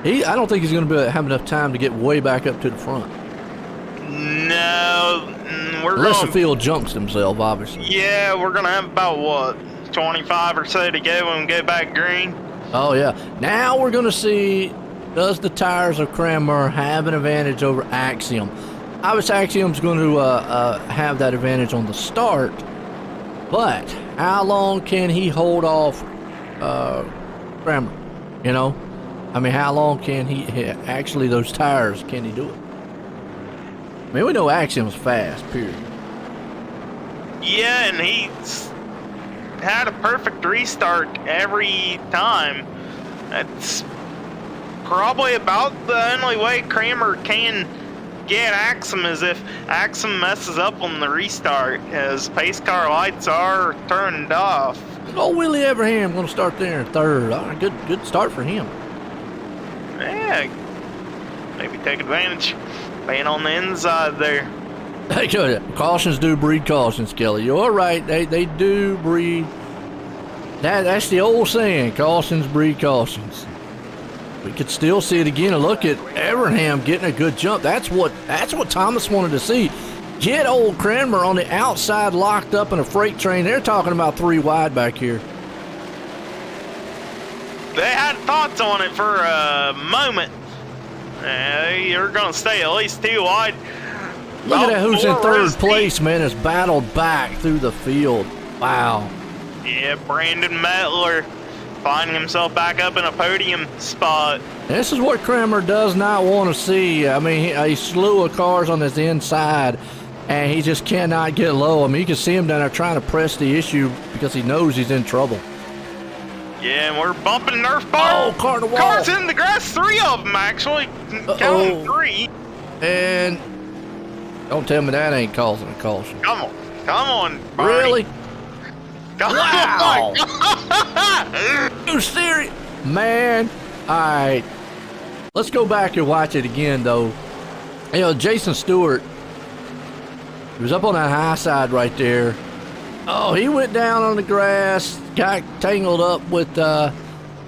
I don't think he's going to have enough time to get way back up to the front. No, unless the field junks himself, obviously. Yeah, we're going to have about, what, 25 or so to go when we go back green? Oh, yeah. Now we're going to see, does the tires of Kramer have an advantage over Axiom? obviously Axiom's going to have that advantage on the start, but how long can he hold off Kramer? You know, I mean, how long can he actually those tires? Can he do it? I mean, we know Axiom's fast. Period. Yeah, and he's had a perfect restart every time. That's probably about the only way Kramer can get Axiom is if Axiom messes up on the restart, as pace car lights are turned off. Oh, Willie Everham going to start there in third. All right, good start for him. Yeah, maybe take advantage. Being on the inside there. Hey, good. Cautions do breed cautions, Kelly. You're right. They do breed. That's the old saying. Cautions breed cautions. We could still see it again. And look at Everham getting a good jump. That's what Thomas wanted to see. Get old Kramer on the outside, locked up in a freight train. They're talking about 3 wide back here. They had thoughts on it for a moment. You're going to stay at least 2 wide. Look at that, who's in third place, man, has battled back through the field. Wow. Yeah, Brandon Mettler finding himself back up in a podium spot. This is what Kramer does not want to see. I mean, a slew of cars on his inside, and he just cannot get low. I mean, you can see him down there trying to press the issue because he knows he's in trouble. Yeah, and we're bumping Nerf bar. Oh, car to wall. Cars in the grass, 3 of them actually. Count 3. And don't tell me that ain't causing a caution. Come on, Barney. Really? Come Wow. on. You serious? Man. All right. Let's go back and watch it again, though. You know, Jason Stewart, he was up on that high side right there. Oh, he went down on the grass, got tangled up with,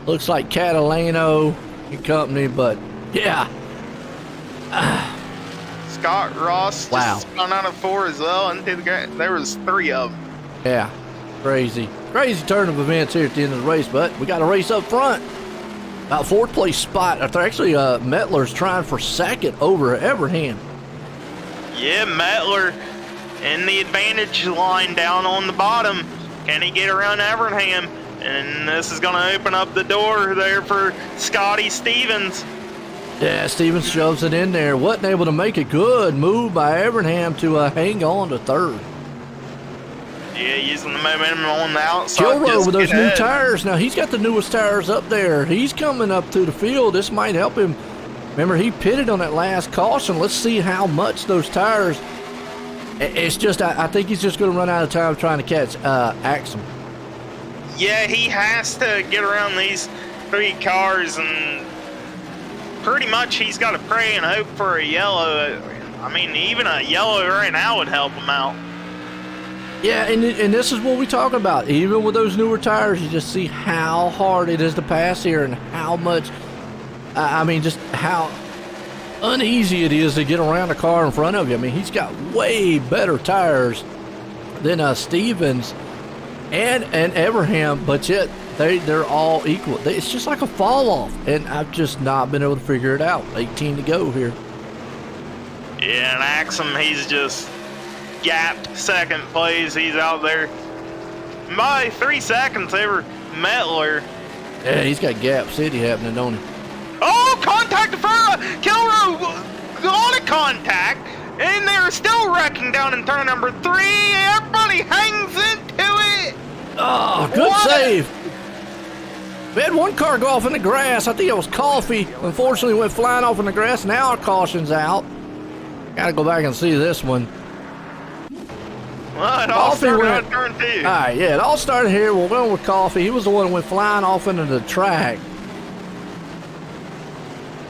looks like Catalano and company, but yeah. Scott Ross Wow. just gone out of 4 as well into the grass. There was 3 of them. Yeah. Crazy turn of events here at the end of the race, but we got a race up front. About 4th place spot. After actually, Mettler's trying for 2nd over Everham. Yeah, Mettler in the advantage line down on the bottom. Can he get around Everham? And this is going to open up the door there for Scotty Stevens. Yeah, Stevens shoves it in there. Wasn't able to make a good move by Everham to hang on to 3rd. Yeah, using the momentum on the outside. Kilroy with those new ahead. tires. Now, he's got the newest tires up there. He's coming up through the field. This might help him. Remember, he pitted on that last caution. Let's see how much those tires. It's just, I think he's just going to run out of time trying to catch Axiom. Yeah, he has to get around these 3 cars, and pretty much he's got to pray and hope for a yellow. I mean, even a yellow right now would help him out. Yeah, and this is what we talk about. Even with those newer tires, you just see how hard it is to pass here and how much, I mean, just how uneasy it is to get around a car in front of you. I mean, he's got way better tires than Stevens and Everham, but yet they're all equal. It's just like a fall off, and I've just not been able to figure it out. 18 to go here. Yeah, and Axiom, he's just gapped 2nd place. He's out there by 3 seconds over Mettler. Yeah, he's got Gap City happening, don't he? Oh, contact in front of Kilroy on a contact, and they're still wrecking down in turn number 3. Everybody hangs into it. Oh, good save. We had one car go off in the grass. I think it was Coffee. Unfortunately, went flying off in the grass. Now our caution's out. Got to go back and see this one. Well, it all Coffee started went, on turn 2. All right, yeah, it all started here. We're going with Coffee. He was the one who went flying off into the track.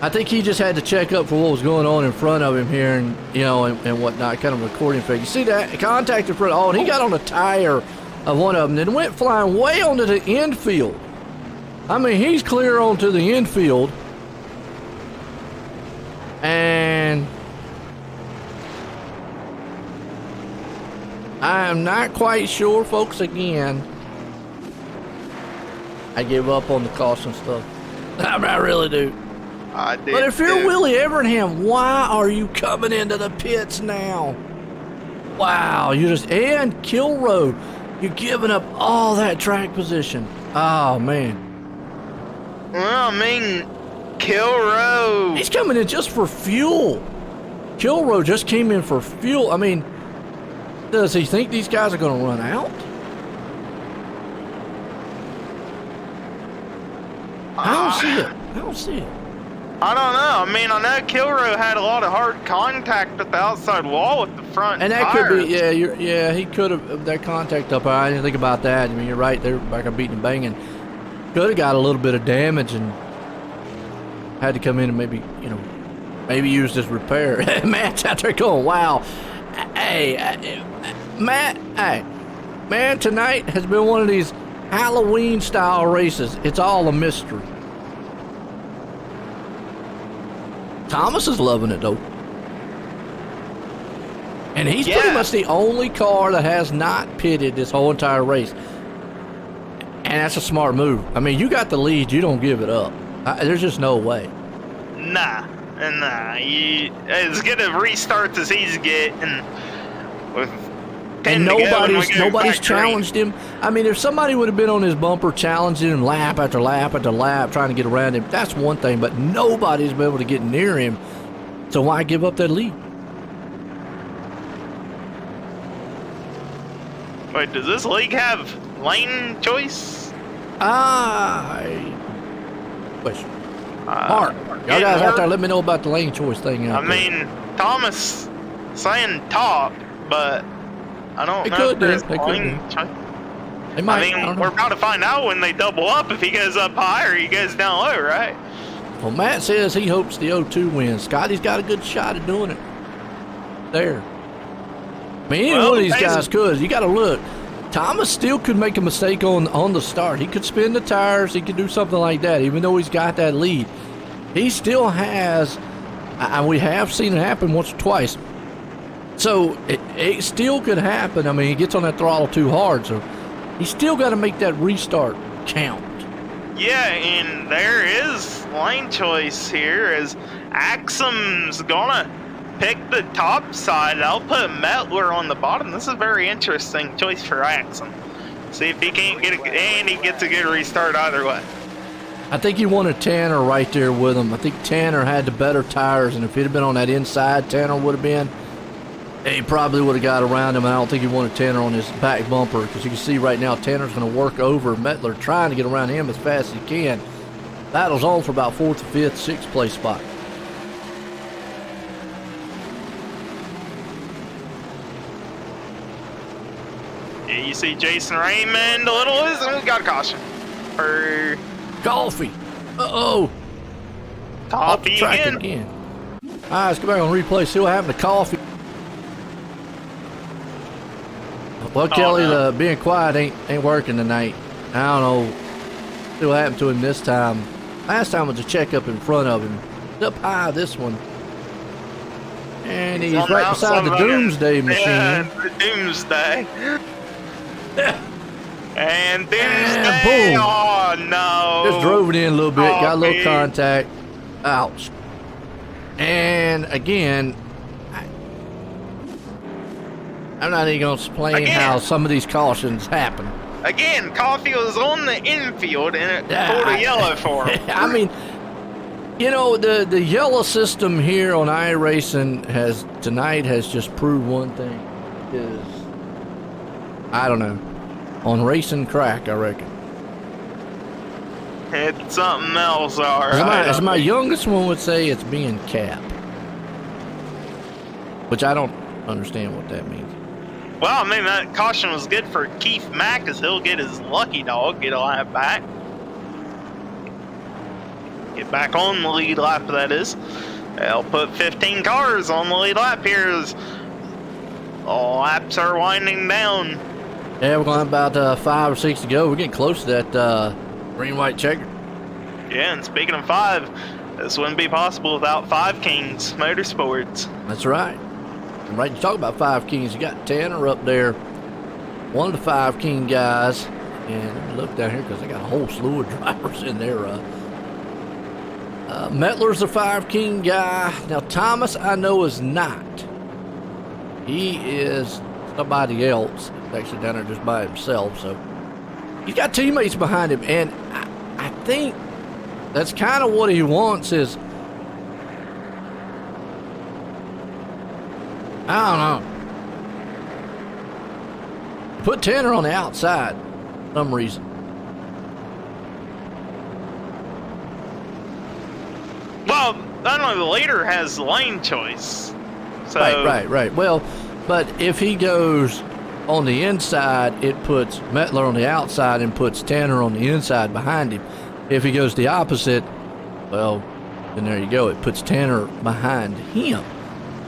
I think he just had to check up for what was going on in front of him here, and and whatnot, kind of recording thing. You see that contact in front? Oh, and he got on the tire of one of them, then went flying way onto the infield. I mean, he's clear onto the infield, and I am not quite sure, folks. Again, I give up on the caution stuff. I really do. I did. But if you're too. Willie Evernham, why are you coming into the pits now? Wow, and Kilroe, you're giving up all that track position. Oh, man. Well, I mean, Kilroe. He's coming in just for fuel. Kilroe just came in for fuel. I mean, does he think these guys are going to run out? I don't see it. I don't know. I mean, I know Kilroe had a lot of hard contact with the outside wall with the front And that tires. could be, he could have, that contact up. I didn't think about that. I mean, you're right. They're back up beating and banging. Could have got a little bit of damage and had to come in and maybe use this repair. Matt's out there going, wow. Hey, Matt, man, tonight has been one of these Halloween-style races. It's all a mystery. Thomas is loving it, though. And he's pretty much the only car that has not pitted this whole entire race. And that's a smart move. I mean, you got the lead. You don't give it up. There's just no way. Nah. As good of restarts as he's getting. And nobody's challenged him. I mean, if somebody would have been on his bumper challenging him lap after lap after lap, trying to get around him, that's one thing. But nobody's been able to get near him. So why give up that lead? Wait, does this league have lane choice? Question. Mark, y'all guys out there, let me know about the lane choice thing. I mean, Thomas saying top, but I don't know if there's lane choice. They might, I mean, we're about to find out when they double up if he goes up high or he goes down low, right? Well, Matt says he hopes the 0-2 wins. Scotty's got a good shot at doing it. There. I mean, any one of these guys could. You got to look. Thomas still could make a mistake on the start. He could spin the tires. He could do something like that, even though he's got that lead. He still has, we have seen it happen once or twice. So it still could happen. I mean, he gets on that throttle too hard, so he's still got to make that restart count. Yeah, and there is lane choice here as Axum's gonna pick the top side. I'll put Mettler on the bottom. This is a very interesting choice for Axum. See if he can't get and he gets a good restart either way. I think he wanted Tanner right there with him. I think Tanner had the better tires, and if he'd have been on that inside, Tanner would have been. He probably would have got around him. I don't think he wanted Tanner on his back bumper because you can see right now Tanner's going to work over Mettler, trying to get around him as fast as he can. Battle's on for about 4th, 5th, 6th place spot. Yeah, you see Jason Raymond a little loose, and we got a caution for Coffee. Uh-oh. Coffee Off the track again. All right, let's go back on replay, see what happened to Coffee. Well, Kelly, the being quiet ain't working tonight. I don't know. See what happened to him this time. Last time was a checkup in front of him. He's up high this one. And he's right beside the Doomsday machine. Yeah, the Doomsday. And Doomsday. Boom. Oh, no. Just drove it in a little bit, got a little contact. Ouch. And again, I'm not even going to explain how some of these cautions happen. Again, Coffee was on the infield and it pulled a yellow for him. I mean, you know, the yellow system here on iRacing tonight has just proved one thing. Is, I don't know, on racing crack, I reckon. It's something else, all right. As my youngest one would say, it's being capped. Which I don't understand what that means. Well, I mean, that caution was good for Keith Mack because he'll get his lucky dog, get a lap back. Get back on the lead lap, that is. They'll put 15 cars on the lead lap here as laps are winding down. Yeah, we're going about 5 or 6 to go. We're getting close to that green-white checker. Yeah, and speaking of 5, this wouldn't be possible without 5 Kings Motorsports. That's right. And right, you talk about 5 Kings. You got Tanner up there, one of the 5 King guys. And let me look down here because they got a whole slew of drivers in there. Metler's the 5 King guy. Now, Thomas, I know, is not. He is somebody else. He's actually down there just by himself. So he's got teammates behind him. And I think that's kind of what he wants is, I don't know. Put Tanner on the outside for some reason. Well, I don't know, the leader has lane choice. So Right. Well, but if he goes on the inside, it puts Metler on the outside and puts Tanner on the inside behind him. If he goes the opposite, well, then there you go. It puts Tanner behind him.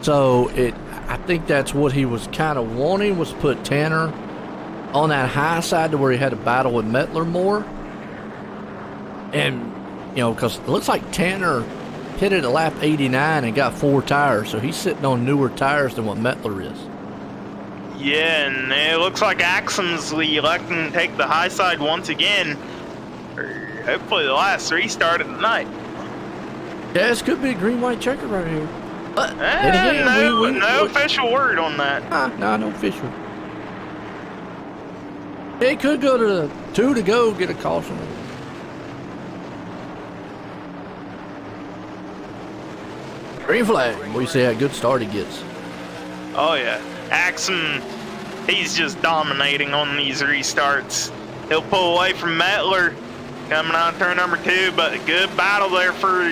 So I think that's what he was kind of wanting, was put Tanner on that high side to where he had to battle with Metler more. And, you know, because it looks like Tanner pitted at lap 89 and got 4 tires, so he's sitting on newer tires than what Metler is. Yeah, and it looks like Axum's electing to take the high side once again. Hopefully the last restart of the night. Yeah, this could be a green-white checker right here. But then again, no official word on that. No official. It could go to 2 to go, get a caution. Green flag. We see how good start he gets. Oh yeah, Axum, he's just dominating on these restarts. He'll pull away from Metler coming out of turn number 2, but a good battle there for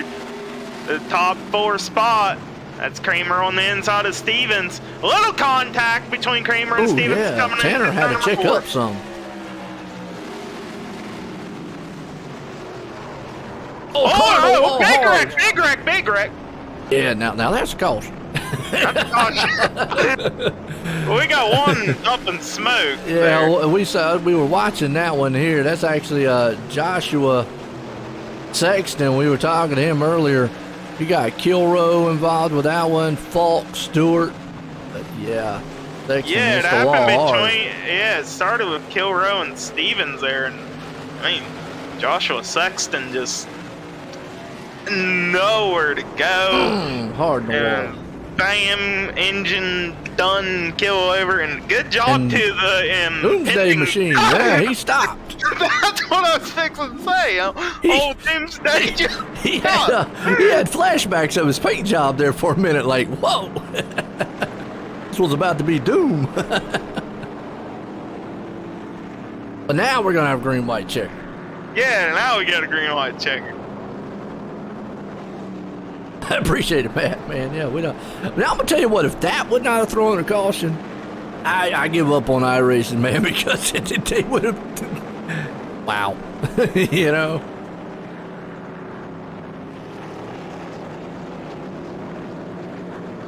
the top 4 spot. That's Kramer on the inside of Stevens. A little contact between Kramer and Stevens. Yeah. Coming Tanner in had to check up some. Oh, big wreck. Yeah, now that's a caution. That's a caution. We got one up in smoke. Yeah, we were watching that one here. That's actually Joshua Sexton. We were talking to him earlier. You got Kilrow involved with that one, Falk, Stewart. But yeah, Sexton it missed the happened wall between. hard. Yeah, it started with Kilrow and Stevens there, and I mean Joshua Sexton just nowhere to go. Hard in the And wall. bam, engine done, kill over, and good job And to the Doomsday impending- machine. Yeah, he stopped. That's what I was fixing to say. Old Doomsday just He had flashbacks of his paint job there for a minute, like, whoa. This was about to be doom. But now we're going to have green-white checker. Yeah, now we got a green light checker. I appreciate it, Matt, man. Yeah, we don't. Now, I'm going to tell you what, if that would not have thrown a caution, I give up on iRacing, man, because they would have. Wow. You know?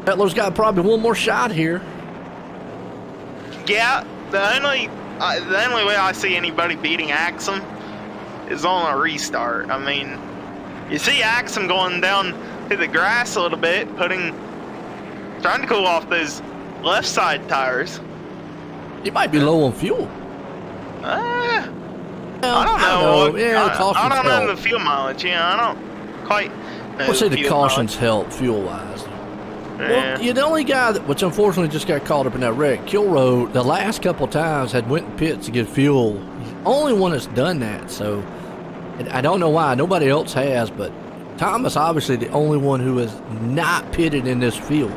Metler's got probably one more shot here. Yeah, the only way I see anybody beating Axum is on a restart. I mean, you see Axum going down to the grass a little bit, trying to cool off those left side tires. He might be low on fuel. I don't know. Yeah, the cautions I don't know help. the fuel mileage. Yeah, I don't quite know. I would say the fuel cautions help fuel-wise. mileage. Well, Yeah. you're the only guy that, which unfortunately just got caught up in that wreck. Kilrow, the last couple of times, had went in pits to get fuel. He's the only one that's done that, so and I don't know why. Nobody else has, but Thomas, obviously, the only one who has not pitted in this field.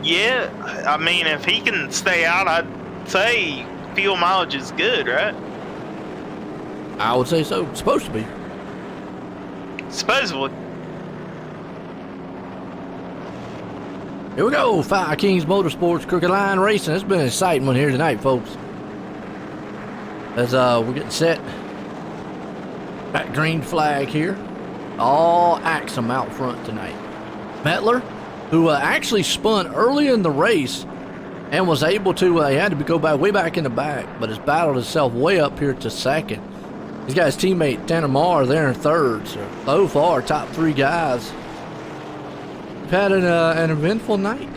Yeah, I mean, if he can stay out, I'd say fuel mileage is good, right? I would say so. It's supposed to be. Supposedly. Here we go. 5 Kings Motorsports, Crooked Line Racing. It's been an exciting one here tonight, folks. As we're getting set. That green flag here. All Axum out front tonight. Metler, who actually spun early in the race and was able to, he had to go back way back in the back, but has battled himself way up here to second. He's got his teammate Tanner Marr there in third. So far, top 3 guys. We've had an eventful night.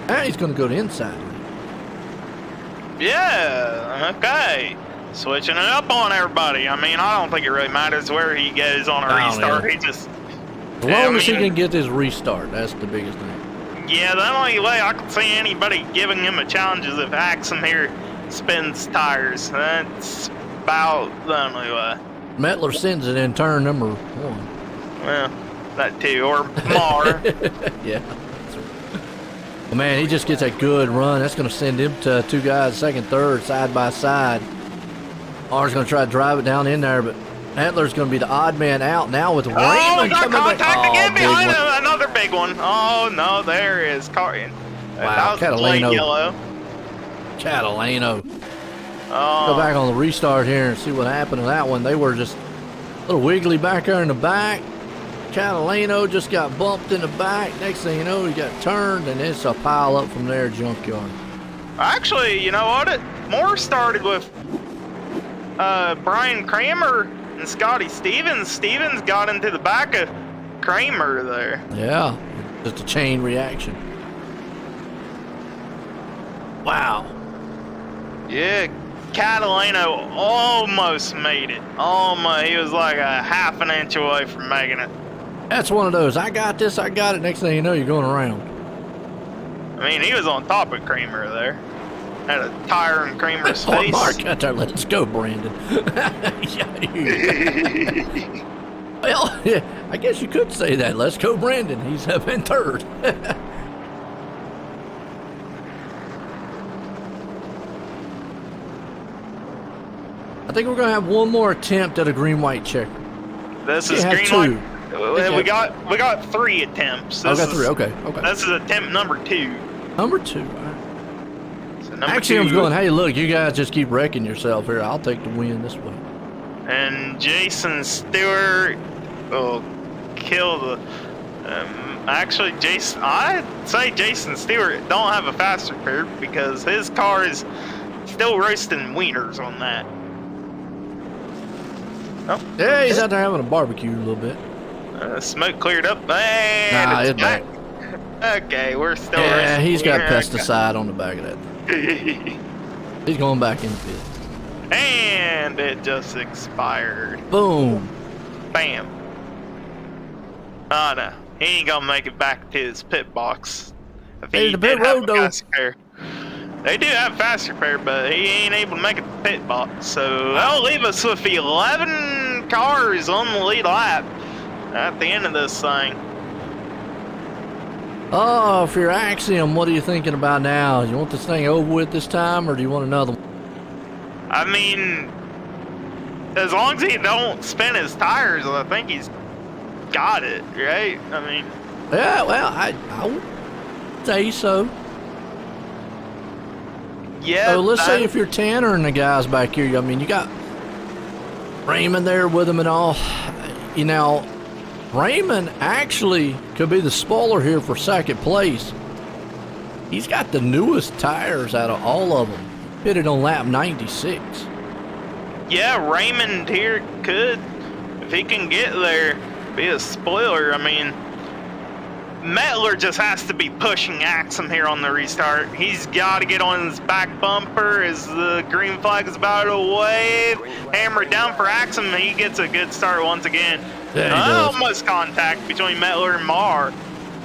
Now he's going to go to inside. Yeah, okay. switching it up on everybody. I mean, I don't think it really matters where he goes on a I don't restart. either. He just, As long as he can get this restart, that's the biggest thing. yeah, the only way I can see anybody giving him a challenge is if Axum here spins tires. That's about the only way. Metler sends it in turn number 1. Well, that too, or Mar. Yeah. Well, man, he just gets a good run. That's going to send him to 2 guys, second, third, side by side. Mar's going to try to drive it down in there, but Metler's going to be the odd man out now with Oh, Raymond we got coming back. contact again big behind one. him. Another big one. Oh, no, there is Carton. Wow, that was light Catalano. yellow. Catalano. Oh, Go back on the restart here and see what happened to that one. They were just a little wiggly back there in the back. Catalano just got bumped in the back. Next thing you know, he got turned, and it's a pile up from there, junkyard. actually, you know what? It more started with Brian Kramer and Scotty Stevens. Stevens got into the back of Kramer there. Yeah, just a chain reaction. Wow. Yeah, Catalano almost made it. Almost. He was like a half an inch away from making it. That's one of those. I got this, I got it. Next thing you know, you're going around. I mean, he was on top of Kramer there. Had a tire in Kramer's Oh, face. Mark out there. Let's go, Brandon. Well, yeah, I guess you could say that. Let's go, Brandon. He's up in third. I think we're going to have one more attempt at a green-white checker. This We is have green 2. light. We got 3 attempts. I got This 3. is- Okay. This is attempt number 2. Number 2. All right. So number Axiom's 2, going, hey, look, you guys just keep wrecking yourself here. I'll take the win this way. and Jason Stewart will kill the. Actually, Jason, I'd say Jason Stewart don't have a faster curve because his car is still roasting wieners on that. Oh, Yeah, he's out there having a barbecue a little bit. smoke cleared up. And Nah, it's it's back. Okay, we're still. Yeah, roasting he's got wiener. pesticide on the back of that thing. He's going back in the pit. And it just expired. Boom. Bam. Oh no, he ain't gonna make it back to his pit box. If Hey, he the pit did have road, a though. fast repair. They do have fast repair, but he ain't able to make it to the pit box. So that'll leave us with 11 cars on the lead lap at the end of this thing. Oh, if you're Axiom, what are you thinking about now? You want this thing over with this time, or do you want another one? I mean, as long as he don't spin his tires, I think he's got it, right? I mean, Yeah, well, I would say so. yeah. So let's say that- if you're Tanner and the guys back here, I mean, you got Raymond there with him and all. You know, Raymond actually could be the spoiler here for second place. He's got the newest tires out of all of them. Pitted on lap 96. Yeah, Raymond here could, if he can get there, be a spoiler. I mean, Metler just has to be pushing Axum here on the restart. He's got to get on his back bumper as the green flag is about to wave. Hammer it down for Axum. He gets a good start once again. Yeah, he does. Almost contact between Metler and Marr.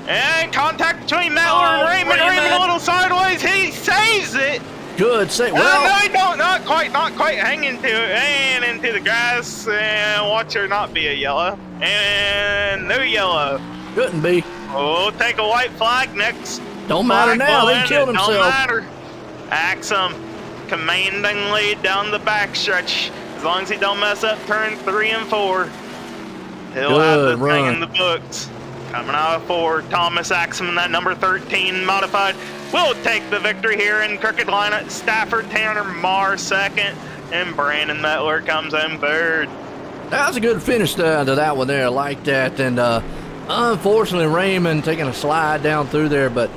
And contact between Metler and Raymond. Raymond a little sideways. He saves it. Good say. No, Well, he don't. Not quite. Hang into it. And into the grass. And watch her not be a yellow. And no yellow. couldn't be. Oh, take a white flag next. Don't matter Flag now. will He end killed it. Don't himself. matter. Axum commanding lead down the backstretch. As long as he don't mess up turn 3 and 4, he'll have Good the thing run. in the books. Coming out of 4, Thomas Axum, that number 13 modified, will take the victory here in Crooked Line at Stafford. Tanner Marr second, and Brandon Metler comes in third. That was a good finish to that one there. I like that. And unfortunately, Raymond taking a slide down through there, but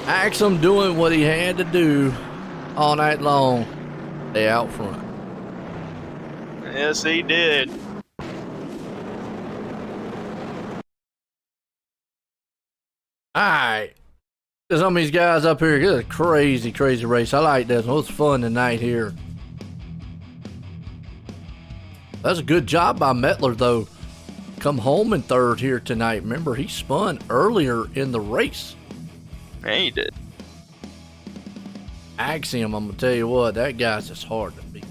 Axum doing what he had to do all night long. Stay out front. Yes, he did. All right. Some of these guys up here, this is a crazy, crazy race. I like this one. It was fun tonight here. That's a good job by Mettler, though. Come home in third here tonight. Remember, he spun earlier in the race. Yeah, he did. Axiom, I'm going to tell you what, that guy's just hard to beat.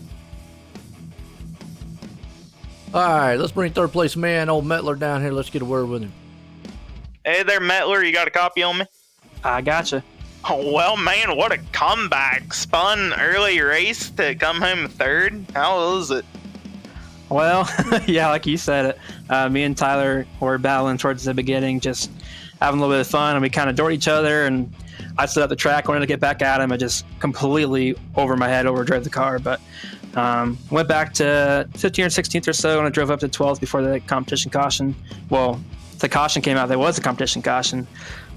All right, let's bring third place man, old Mettler, down here. Let's get a word with him. Hey there, Mettler. You got a copy on me? I gotcha. Oh, well, man, what a comeback. Spun early race to come home third. How was it? Well, yeah, like you said it. Me and Tyler were battling towards the beginning, just having a little bit of fun, and we kind of doored each other, and I stood up the track, wanted to get back at him. I just completely over my head overdrove the car, but went back to 15th or 16th or so, and I drove up to 12th before the competition caution. Well, the caution came out. There was a competition caution.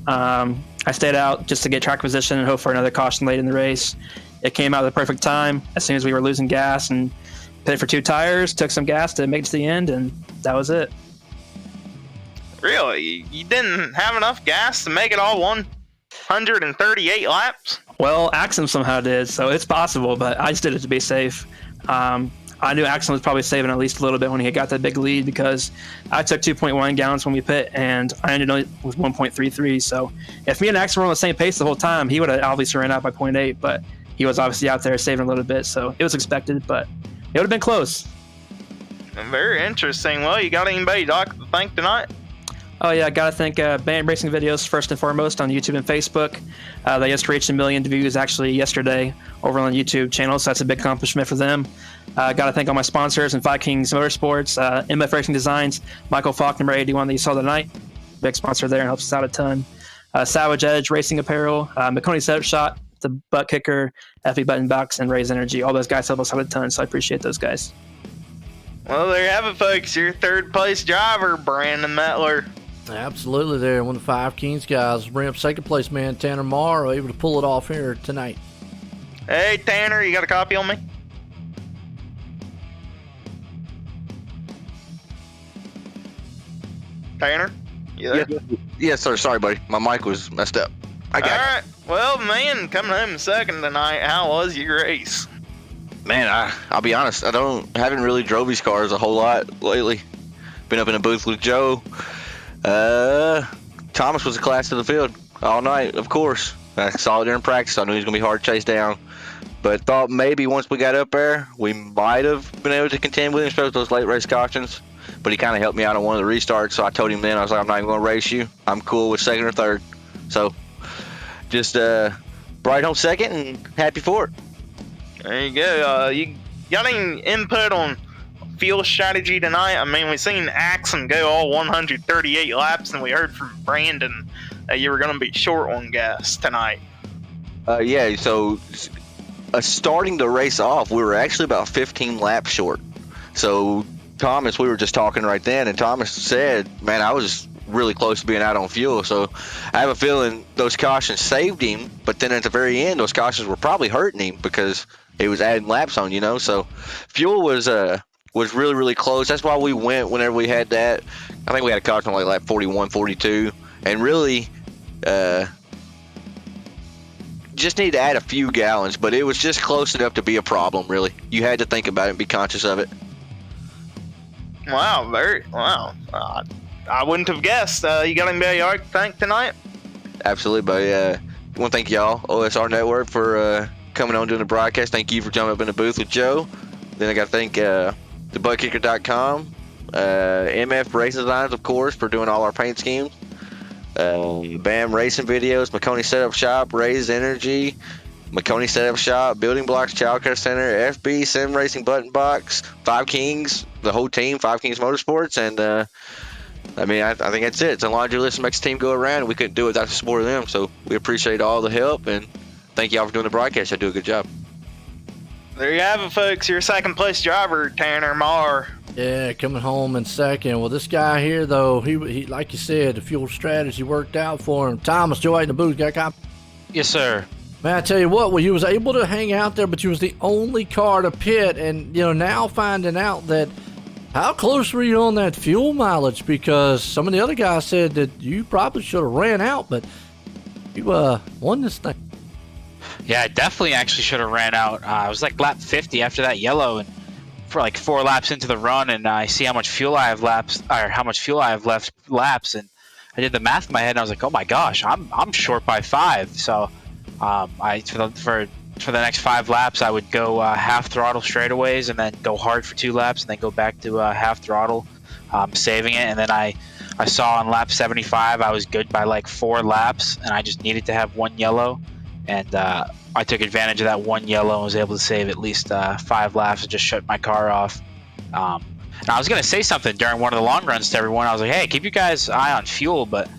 I stayed out just to get track position and hope for another caution late in the race. It came out at the perfect time as soon as we were losing gas, and pitted for 2 tires, took some gas to make it to the end, and that was it. Really? You didn't have enough gas to make it all 138 laps? Well, Axum somehow did, so it's possible, but I just did it to be safe. I knew Axum was probably saving at least a little bit when he got that big lead, because I took 2.1 gallons when we pit, and I ended up with 1.33. So if me and Axum were on the same pace the whole time, he would have obviously ran out by 0.8, but he was obviously out there saving a little bit, so it was expected, but it would have been close. Very interesting. Well, you got anybody to thank tonight? Oh yeah, I gotta thank Band Racing Videos first and foremost on YouTube and Facebook. They just reached 1 million views actually yesterday over on the YouTube channel, so that's a big accomplishment for them. Gotta thank all my sponsors and Five Kings Motorsports, MF Racing Designs, Michael Falk, number 81 that you saw tonight. Big sponsor there and helps us out a ton. Savage Edge Racing Apparel, McConey Setup Shot, the Butt Kicker, FE Button Box, and Raise Energy. All those guys help us out a ton, so I appreciate those guys. Well, there you have it, folks. Your third place driver, Brandon Mettler. Absolutely there. One of the Five Kings guys. Bring up second place man, Tanner Marr, able to pull it off here tonight. Hey, Tanner, you got a copy on me? Tanner? You there? Yes, sir. Sorry, buddy. My mic was messed up. I got All it. right. Well, man, coming home second tonight, how was your race? Man, I'll be honest. Haven't really drove these cars a whole lot lately. Been up in a booth with Joe. Thomas was the class of the field all night, of course. I saw it during practice. I knew he was going to be hard to chase down. But thought maybe once we got up there, we might have been able to contend with him, especially those late race cautions. But he kind of helped me out on one of the restarts, so I told him then, I was like, I'm not even going to race you. I'm cool with second or third. So just brought home second and happy for it. There you go. You got any input on fuel strategy tonight? I mean, we've seen Axum go all 138 laps, and we heard from Brandon that you were going to be short on gas tonight. Yeah, so starting the race off, we were actually about 15 laps short. So Thomas, we were just talking right then, and Thomas said, man, I was really close to being out on fuel. So I have a feeling those cautions saved him, but then at the very end, those cautions were probably hurting him because he was adding laps on, so fuel was really, really close. That's why we went whenever we had that. I think we had a caution like lap 41, 42, and really just needed to add a few gallons, but it was just close enough to be a problem, really. You had to think about it and be conscious of it. Wow, wow. I wouldn't have guessed. You got anybody you like to thank tonight? Absolutely, buddy. I want to thank y'all, OSR Network, for coming on doing the broadcast. Thank you for jumping up in the booth with Joe. Then I got to thank thebuttkicker.com, MF Racing Designs, of course, for doing all our paint schemes. BAM Racing Videos, McConey Setup Shop, Raise Energy, McConey Setup Shop, Building Blocks Childcare Center, FB Sim Racing Button Box, Five Kings, the whole team, Five Kings Motorsports, and I think that's it. It's a laundry list that makes the team go around, and we couldn't do it without the support of them. So we appreciate all the help, and thank y'all for doing the broadcast. I do a good job. There you have it, folks. Your second place driver, Tanner Marr. Yeah, coming home in second. Well, this guy here, though, he like you said, the fuel strategy worked out for him. Thomas, Joe out in the booth, got a copy? Yes, sir. Man, I tell you what, well, he was able to hang out there, but he was the only car to pit, and now finding out that how close were you on that fuel mileage? Because some of the other guys said that you probably should have ran out, but you won this thing. Yeah, I definitely actually should have ran out. I was like lap 50 after that yellow, and for like 4 laps into the run, and I see how much fuel I have left, and I did the math in my head, and I was like, oh my gosh, I'm short by 5. So for the next 5 laps, I would go half throttle straightaways, and then go hard for 2 laps, and then go back to half throttle, saving it. And then I saw on lap 75 I was good by like 4 laps, and I just needed to have 1 yellow, and I took advantage of that 1 yellow and was able to save at least 5 laps and just shut my car off. And I was going to say something during one of the long runs to everyone. I was like, hey, keep your guys' eye on fuel, but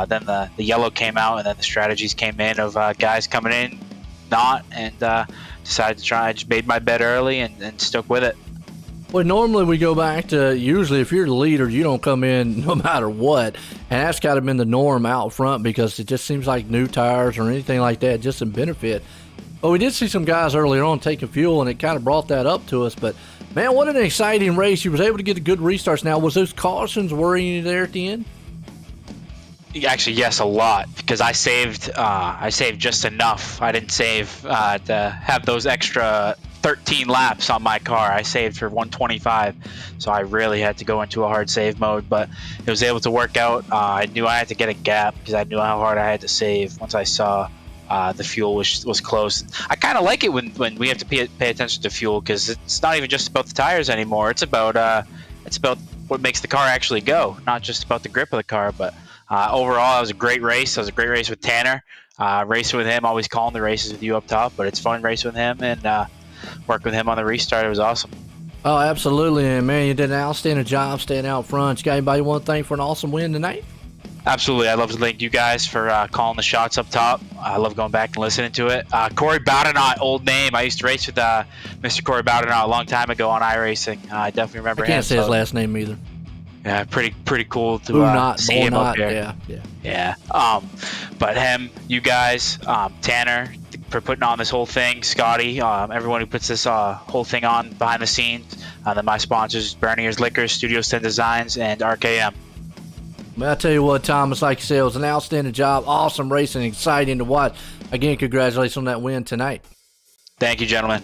then the yellow came out, and then the strategies came in of guys coming in not, and decided to try. I just made my bet early and stuck with it. Well, normally we go back to, usually if you're the leader, you don't come in no matter what. And that's kind of been the norm out front, because it just seems like new tires or anything like that just a benefit. But we did see some guys earlier on taking fuel, and it kind of brought that up to us. But, man, what an exciting race. You was able to get a good restarts. Now, was those cautions worrying you there at the end? Actually, yes, a lot, because I saved just enough. I didn't save to have those extra 13 laps on my car. I saved for 125, so I really had to go into a hard save mode, but it was able to work out. I knew I had to get a gap because I knew how hard I had to save once I saw the fuel was close. I kind of like it when we have to pay attention to fuel, because it's not even just about the tires anymore. It's about what makes the car actually go, not just about the grip of the car. But overall, it was a great race. It was a great race with Tanner. Racing with him, always calling the races with you up top, but it's fun racing with him, and working with him on the restart. It was awesome. Oh, absolutely. And, man, you did an outstanding job staying out front. You got anybody you want to thank for an awesome win tonight? Absolutely. I'd love to thank you guys for calling the shots up top. I love going back and listening to it. Corey Bowdenot, old name. I used to race with Mr. Corey Bowdenot a long time ago on iRacing. I definitely remember him. I can't say his last name either. Yeah, pretty cool to see him up there. Yeah. But him, you guys, Tanner, for putting on this whole thing, Scotty, everyone who puts this whole thing on behind the scenes, then my sponsors, Bernier's Liquors, Studio 10 Designs, and RKM. Well, I tell you what, Thomas, like you said, it was an outstanding job, awesome racing, exciting to watch. Again, congratulations on that win tonight. Thank you, gentlemen.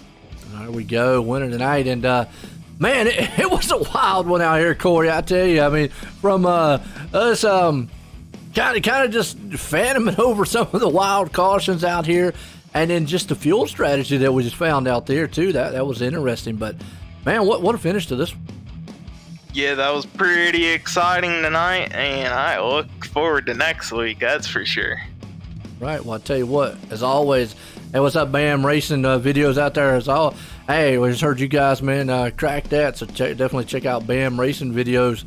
There we go, winner tonight. And, man, it was a wild one out here, Corey, I tell you. I mean, from us kind of just fanning over some of the wild cautions out here, and then just the fuel strategy that we just found out there, too. That was interesting. But, man, what a finish to this one. Yeah, that was pretty exciting tonight, and I look forward to next week, that's for sure. Right, well, I tell you what, as always, hey, what's up, BAM Racing videos out there as all. Hey, we just heard you guys, man, crack that, so definitely check out BAM Racing videos.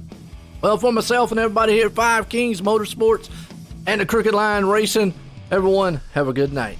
Well, for myself and everybody here at 5 Kings Motorsports and the Crooked Line Racing, everyone, have a good night.